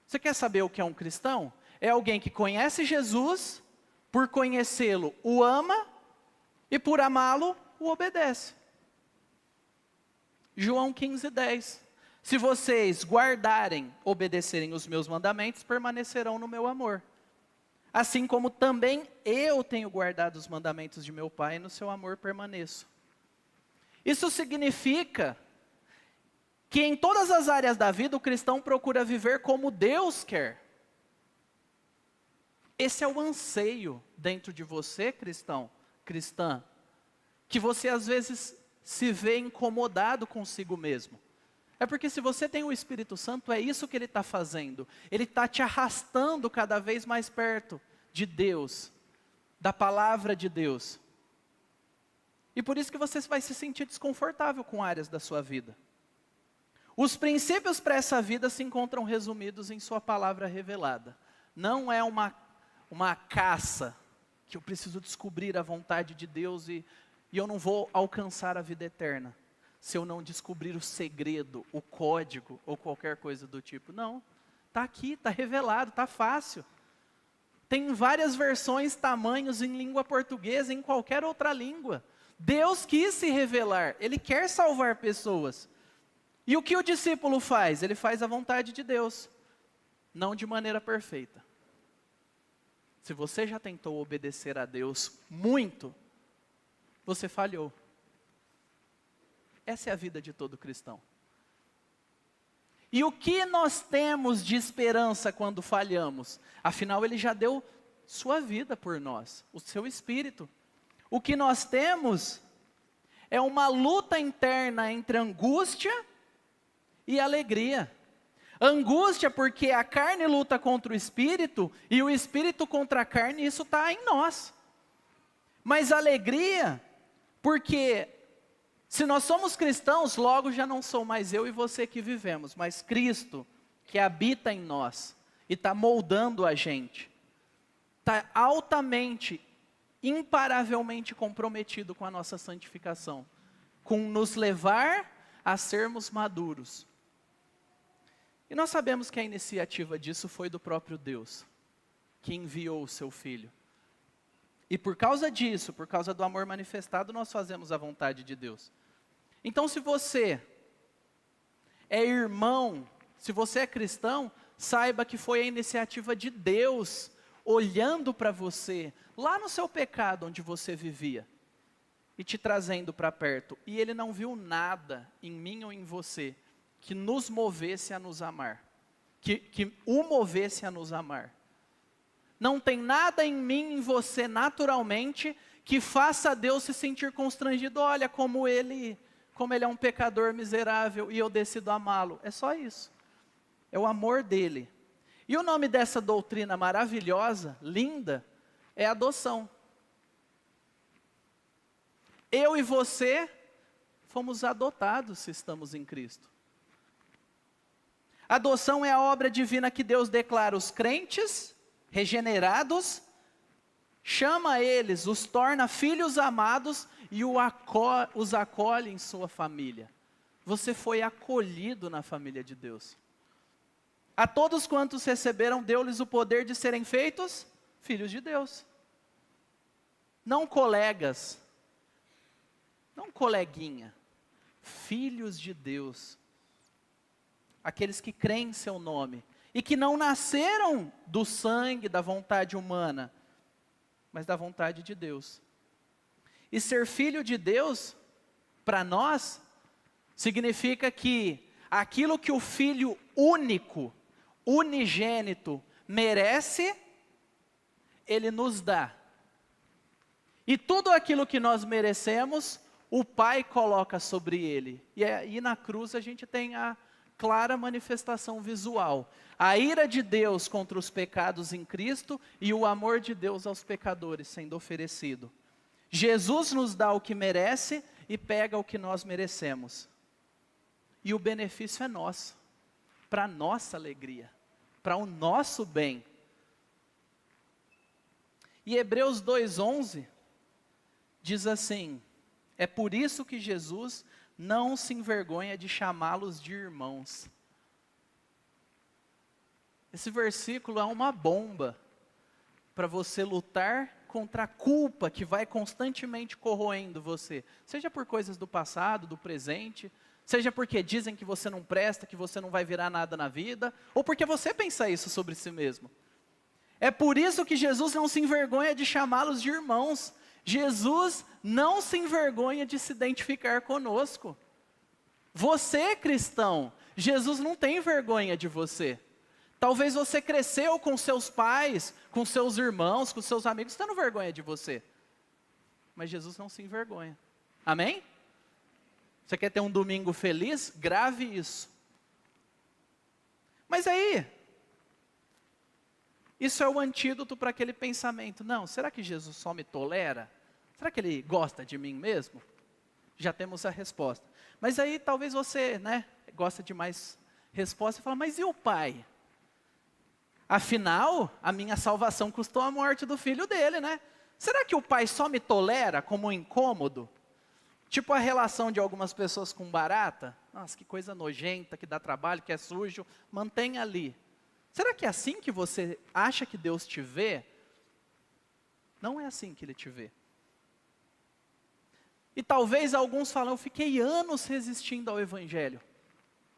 Você quer saber o que é um cristão? É alguém que conhece Jesus, por conhecê-lo, o ama, e por amá-lo, o obedece. João 15:10. Se vocês guardarem, obedecerem os meus mandamentos, permanecerão no meu amor. Assim como também eu tenho guardado os mandamentos de meu Pai, e no seu amor permaneço. Isso significa que em todas as áreas da vida o cristão procura viver como Deus quer. Esse é o anseio dentro de você, cristão, cristã, que você às vezes se vê incomodado consigo mesmo. É porque se você tem o Espírito Santo, é isso que ele está fazendo. Ele está te arrastando cada vez mais perto de Deus, da palavra de Deus. E por isso que você vai se sentir desconfortável com áreas da sua vida. Os princípios para essa vida se encontram resumidos em sua palavra revelada. Não é uma caça, que eu preciso descobrir a vontade de Deus e eu não vou alcançar a vida eterna, se eu não descobrir o segredo, o código ou qualquer coisa do tipo. Não, está aqui, está revelado, está fácil. Tem várias versões, tamanhos em língua portuguesa, em qualquer outra língua. Deus quis se revelar, Ele quer salvar pessoas. E o que o discípulo faz? Ele faz a vontade de Deus, não de maneira perfeita. Se você já tentou obedecer a Deus muito, você falhou. Essa é a vida de todo cristão. E o que nós temos de esperança quando falhamos? Afinal, Ele já deu sua vida por nós, o seu Espírito. O que nós temos é uma luta interna entre angústia e alegria. Angústia porque a carne luta contra o Espírito e o Espírito contra a carne, e isso está em nós. Mas alegria porque se nós somos cristãos, logo já não sou mais eu e você que vivemos, mas Cristo que habita em nós e está moldando a gente. Está altamente, imparavelmente comprometido com a nossa santificação, com nos levar a sermos maduros. E nós sabemos que a iniciativa disso foi do próprio Deus, que enviou o seu Filho. E por causa disso, por causa do amor manifestado, nós fazemos a vontade de Deus. Então, se você é irmão, se você é cristão, saiba que foi a iniciativa de Deus, olhando para você, lá no seu pecado onde você vivia, e te trazendo para perto. E Ele não viu nada em mim ou em você que nos movesse a nos amar, que o movesse a nos amar. Não tem nada em mim, em você, naturalmente, que faça Deus se sentir constrangido. Olha como ele é um pecador miserável e eu decido amá-lo. É só isso. É o amor dele. E o nome dessa doutrina maravilhosa, linda, é adoção. Eu e você fomos adotados se estamos em Cristo. Adoção é a obra divina que Deus declara os crentes regenerados, chama eles, os torna filhos amados e os acolhe em sua família. Você foi acolhido na família de Deus. A todos quantos receberam, deu-lhes o poder de serem feitos filhos de Deus. Não colegas, não coleguinha, filhos de Deus. Aqueles que creem em seu nome e que não nasceram do sangue, da vontade humana, mas da vontade de Deus. E ser filho de Deus, para nós, significa que aquilo que o Filho único, unigênito, merece, Ele nos dá. E tudo aquilo que nós merecemos, o Pai coloca sobre Ele. E aí na cruz a gente tem a clara manifestação visual. A ira de Deus contra os pecados em Cristo e o amor de Deus aos pecadores sendo oferecido. Jesus nos dá o que merece e pega o que nós merecemos. E o benefício é nosso, para a nossa alegria, para o nosso bem. E Hebreus 2:11 diz assim: é por isso que Jesus não se envergonha de chamá-los de irmãos. Esse versículo é uma bomba para você lutar contra a culpa que vai constantemente corroendo você. Seja por coisas do passado, do presente, seja porque dizem que você não presta, que você não vai virar nada na vida, ou porque você pensa isso sobre si mesmo. É por isso que Jesus não se envergonha de chamá-los de irmãos. Jesus não se envergonha de se identificar conosco. Você, cristão, Jesus não tem vergonha de você. Talvez você cresceu com seus pais, com seus irmãos, com seus amigos, tendo vergonha de você. Mas Jesus não se envergonha. Amém? Você quer ter um domingo feliz? Grave isso. Mas aí, isso é o antídoto para aquele pensamento. Não, será que Jesus só me tolera? Será que Ele gosta de mim mesmo? Já temos a resposta. Mas aí talvez você, gosta de mais resposta e fala, mas e o Pai? Afinal, a minha salvação custou a morte do filho dele, né? Será que o Pai só me tolera como um incômodo? Tipo a relação de algumas pessoas com barata. Nossa, que coisa nojenta, que dá trabalho, que é sujo. Mantém ali. Será que é assim que você acha que Deus te vê? Não é assim que Ele te vê. E talvez alguns falam, eu fiquei anos resistindo ao Evangelho.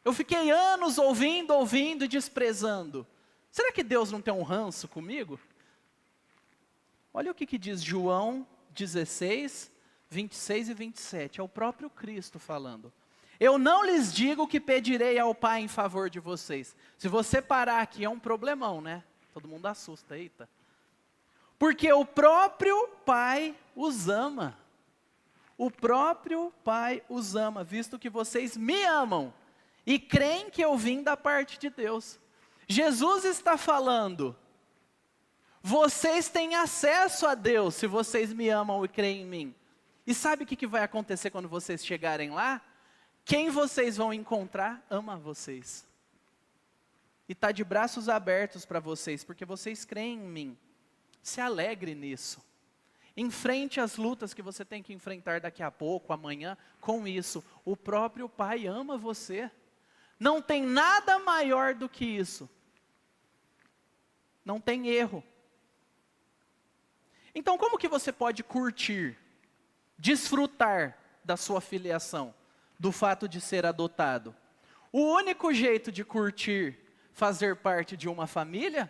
Eu fiquei anos ouvindo e desprezando. Será que Deus não tem um ranço comigo? Olha o que diz João 16, 26 e 27. É o próprio Cristo falando. Eu não lhes digo que pedirei ao Pai em favor de vocês. Se você parar aqui é um problemão, né? Todo mundo assusta, eita. Porque o próprio Pai os ama. O próprio Pai os ama, visto que vocês me amam e creem que eu vim da parte de Deus. Jesus está falando, vocês têm acesso a Deus se vocês me amam e creem em mim. E sabe o que vai acontecer quando vocês chegarem lá? Quem vocês vão encontrar ama vocês. E está de braços abertos para vocês, porque vocês creem em mim. Se alegre nisso. Enfrente as lutas que você tem que enfrentar daqui a pouco, amanhã, com isso. O próprio Pai ama você. Não tem nada maior do que isso. Não tem erro. Então, como que você pode curtir, desfrutar da sua filiação, do fato de ser adotado? O único jeito de curtir, fazer parte de uma família,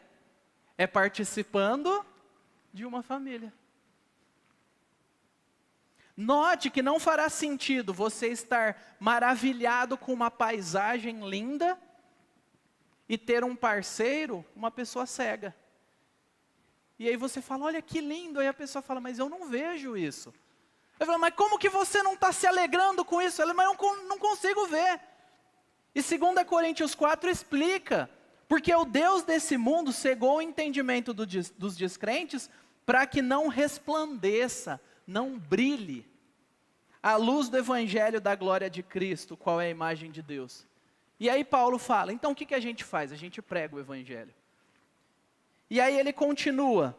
é participando de uma família. Note que não fará sentido você estar maravilhado com uma paisagem linda e ter um parceiro, uma pessoa cega. E aí você fala, olha que lindo. Aí a pessoa fala, mas eu não vejo isso. Eu falo, mas como que você não está se alegrando com isso? Ela, mas eu não consigo ver. E 2 Coríntios 4 explica, porque o Deus desse mundo cegou o entendimento dos descrentes para que não resplandeça, não brilhe a luz do Evangelho da glória de Cristo, qual é a imagem de Deus. E aí Paulo fala, então o que a gente faz? A gente prega o Evangelho. E aí ele continua,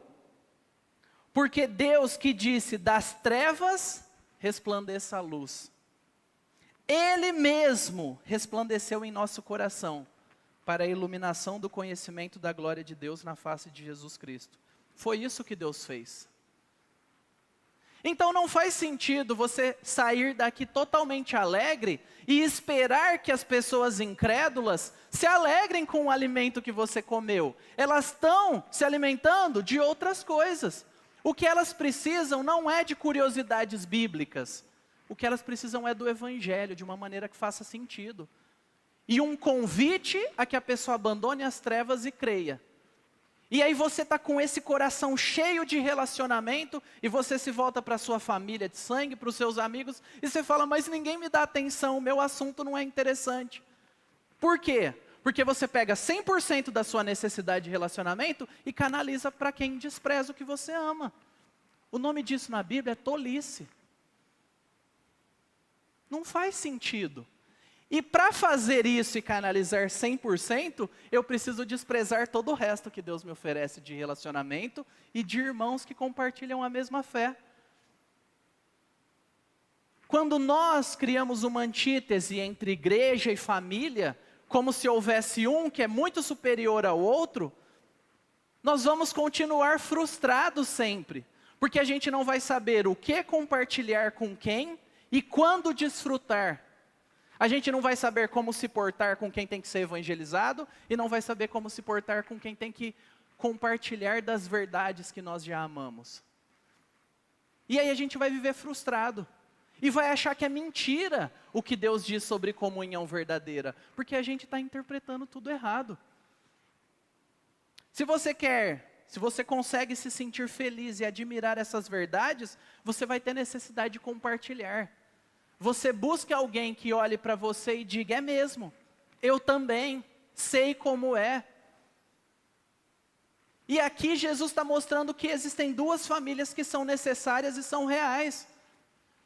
porque Deus que disse, das trevas resplandeça a luz. Ele mesmo resplandeceu em nosso coração, para a iluminação do conhecimento da glória de Deus na face de Jesus Cristo. Foi isso que Deus fez. Então não faz sentido você sair daqui totalmente alegre e esperar que as pessoas incrédulas se alegrem com o alimento que você comeu. Elas estão se alimentando de outras coisas. O que elas precisam não é de curiosidades bíblicas. O que elas precisam é do Evangelho, de uma maneira que faça sentido. E um convite a que a pessoa abandone as trevas e creia. E aí você está com esse coração cheio de relacionamento, e você se volta para a sua família de sangue, para os seus amigos, e você fala, mas ninguém me dá atenção, o meu assunto não é interessante. Por quê? Porque você pega 100% da sua necessidade de relacionamento e canaliza para quem despreza o que você ama. O nome disso na Bíblia é tolice. Não faz sentido. E para fazer isso e canalizar 100%, eu preciso desprezar todo o resto que Deus me oferece de relacionamento e de irmãos que compartilham a mesma fé. Quando nós criamos uma antítese entre igreja e família, como se houvesse um que é muito superior ao outro, nós vamos continuar frustrados sempre, porque a gente não vai saber o que compartilhar com quem e quando desfrutar. A gente não vai saber como se portar com quem tem que ser evangelizado e não vai saber como se portar com quem tem que compartilhar das verdades que nós já amamos. E aí a gente vai viver frustrado e vai achar que é mentira o que Deus diz sobre comunhão verdadeira, porque a gente está interpretando tudo errado. Se você consegue se sentir feliz e admirar essas verdades, você vai ter necessidade de compartilhar. Você busca alguém que olhe para você e diga, é mesmo, eu também sei como é. E aqui Jesus está mostrando que existem duas famílias que são necessárias e são reais.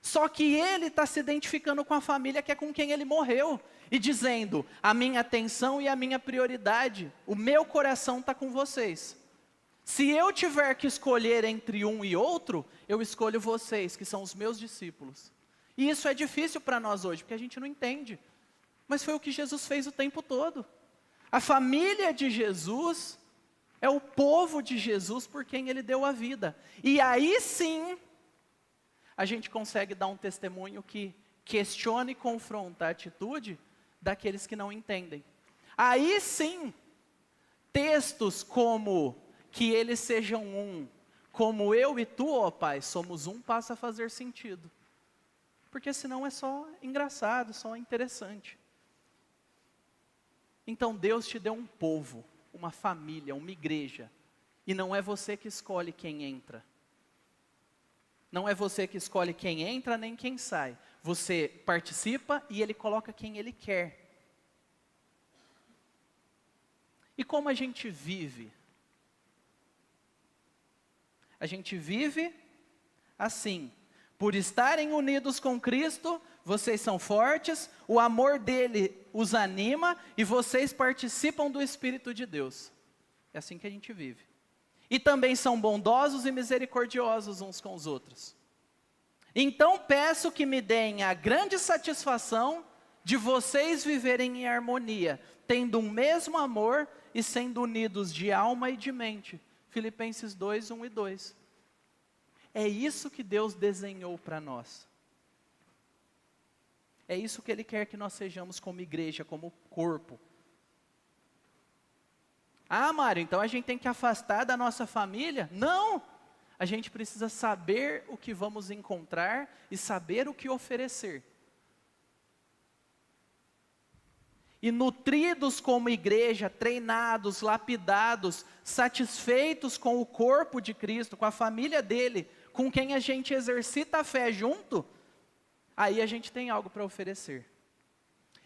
Só que ele está se identificando com a família que é com quem ele morreu. E dizendo, a minha atenção e a minha prioridade, o meu coração está com vocês. Se eu tiver que escolher entre um e outro, eu escolho vocês, que são os meus discípulos. E isso é difícil para nós hoje, porque a gente não entende. Mas foi o que Jesus fez o tempo todo. A família de Jesus é o povo de Jesus por quem ele deu a vida. E aí sim, a gente consegue dar um testemunho que questiona e confronta a atitude daqueles que não entendem. Aí sim, textos como que eles sejam um, como eu e tu, ó Pai, somos um, passa a fazer sentido. Porque senão é só engraçado, só interessante. Então Deus te deu um povo, uma família, uma igreja. E não é você que escolhe quem entra. Não é você que escolhe quem entra nem quem sai. Você participa e ele coloca quem ele quer. E como a gente vive? A gente vive assim. Por estarem unidos com Cristo, vocês são fortes, o amor dele os anima e vocês participam do Espírito de Deus. É assim que a gente vive. E também são bondosos e misericordiosos uns com os outros. Então peço que me deem a grande satisfação de vocês viverem em harmonia, tendo um mesmo amor e sendo unidos de alma e de mente. Filipenses 2, 1 e 2. É isso que Deus desenhou para nós. É isso que Ele quer que nós sejamos como igreja, como corpo. Ah, Mário, então a gente tem que afastar da nossa família? Não! A gente precisa saber o que vamos encontrar e saber o que oferecer. E nutridos como igreja, treinados, lapidados, satisfeitos com o corpo de Cristo, com a família dele, com quem a gente exercita a fé junto, aí a gente tem algo para oferecer.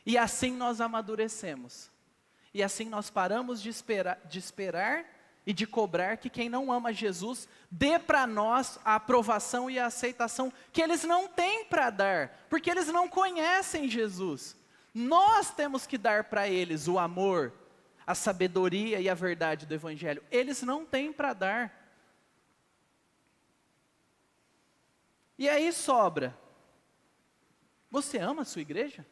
E assim nós amadurecemos. E assim nós paramos de esperar e de cobrar que quem não ama Jesus dê para nós a aprovação e a aceitação que eles não têm para dar, porque eles não conhecem Jesus. Nós temos que dar para eles o amor, a sabedoria e a verdade do Evangelho. Eles não têm para dar. E aí sobra. Você ama a sua igreja?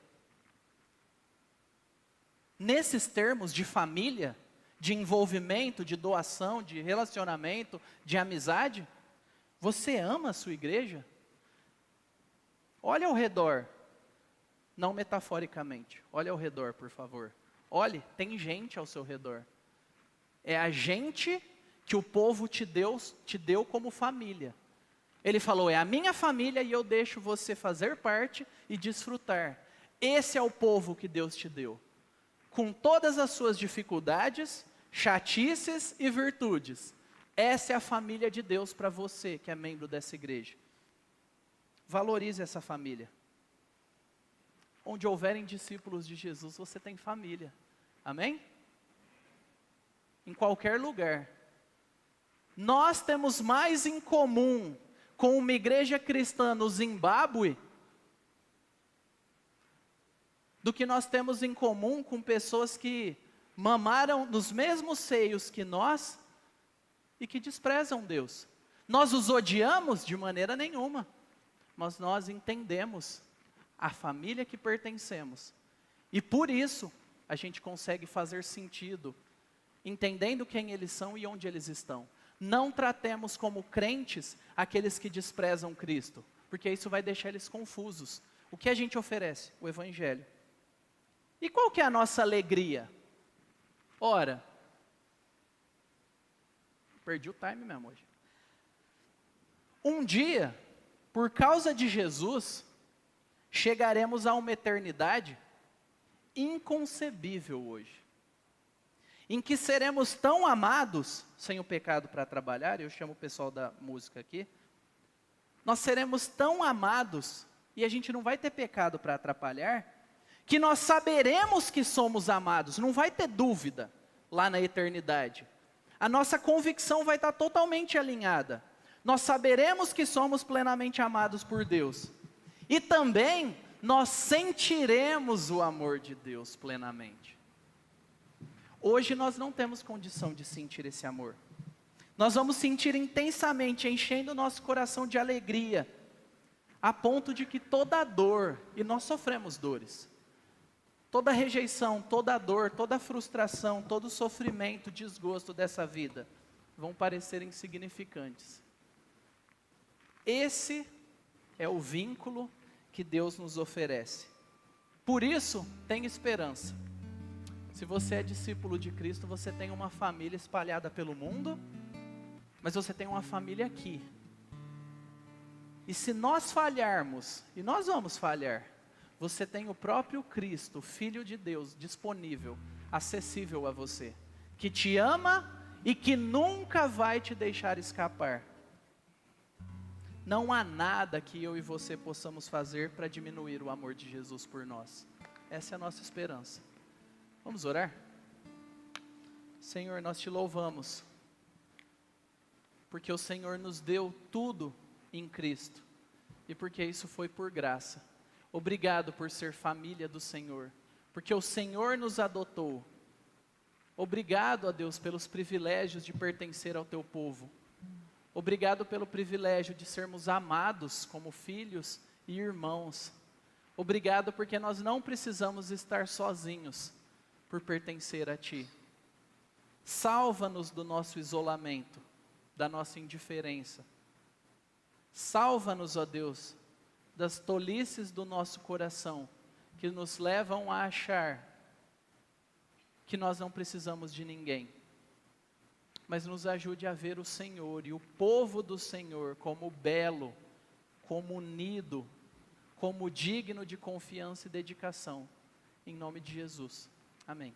Nesses termos de família, de envolvimento, de doação, de relacionamento, de amizade, você ama a sua igreja? Olha ao redor. Não metaforicamente. Olhe ao redor, por favor. Olhe, tem gente ao seu redor. É a gente que o povo te deu como família. Ele falou, é a minha família e eu deixo você fazer parte e desfrutar. Esse é o povo que Deus te deu. Com todas as suas dificuldades, chatices e virtudes. Essa é a família de Deus para você que é membro dessa igreja. Valorize essa família. Onde houverem discípulos de Jesus, você tem família. Amém? Em qualquer lugar. Nós temos mais em comum com uma igreja cristã no Zimbábue do que nós temos em comum com pessoas que mamaram nos mesmos seios que nós e que desprezam Deus. Nós os odiamos de maneira nenhuma. mas nós entendemos a família que pertencemos. E por isso, a gente consegue fazer sentido, entendendo quem eles são e onde eles estão. Não tratemos como crentes aqueles que desprezam Cristo, porque isso vai deixar eles confusos. O que a gente oferece? O Evangelho. E qual que é a nossa alegria? Ora, perdi o time mesmo hoje. Um dia, por causa de Jesus, chegaremos a uma eternidade inconcebível hoje, em que seremos tão amados, sem o pecado para trabalhar, eu chamo o pessoal da música aqui, nós seremos tão amados, e a gente não vai ter pecado para atrapalhar, que nós saberemos que somos amados, não vai ter dúvida lá na eternidade. A nossa convicção vai estar totalmente alinhada. Nós saberemos que somos plenamente amados por Deus. E também nós sentiremos o amor de Deus plenamente. Hoje nós não temos condição de sentir esse amor. Nós vamos sentir intensamente, enchendo o nosso coração de alegria, a ponto de que toda dor, e nós sofremos dores, toda rejeição, toda dor, toda frustração, todo sofrimento, desgosto dessa vida, vão parecer insignificantes. Esse é o vínculo que Deus nos oferece. Por isso, tem esperança. Se você é discípulo de Cristo, você tem uma família espalhada pelo mundo, mas você tem uma família aqui. E se nós falharmos, e nós vamos falhar, você tem o próprio Cristo, Filho de Deus, disponível, acessível a você, que te ama e que nunca vai te deixar escapar. Não há nada que eu e você possamos fazer para diminuir o amor de Jesus por nós. Essa é a nossa esperança. Vamos orar? Senhor, nós te louvamos, porque o Senhor nos deu tudo em Cristo, e porque isso foi por graça. Obrigado por ser família do Senhor, porque o Senhor nos adotou. Obrigado a Deus pelos privilégios de pertencer ao teu povo. Obrigado pelo privilégio de sermos amados como filhos e irmãos. Obrigado porque nós não precisamos estar sozinhos por pertencer a Ti. Salva-nos do nosso isolamento, da nossa indiferença. Salva-nos, ó Deus, das tolices do nosso coração, que nos levam a achar que nós não precisamos de ninguém. Mas nos ajude a ver o Senhor e o povo do Senhor como belo, como unido, como digno de confiança e dedicação. Em nome de Jesus. Amém.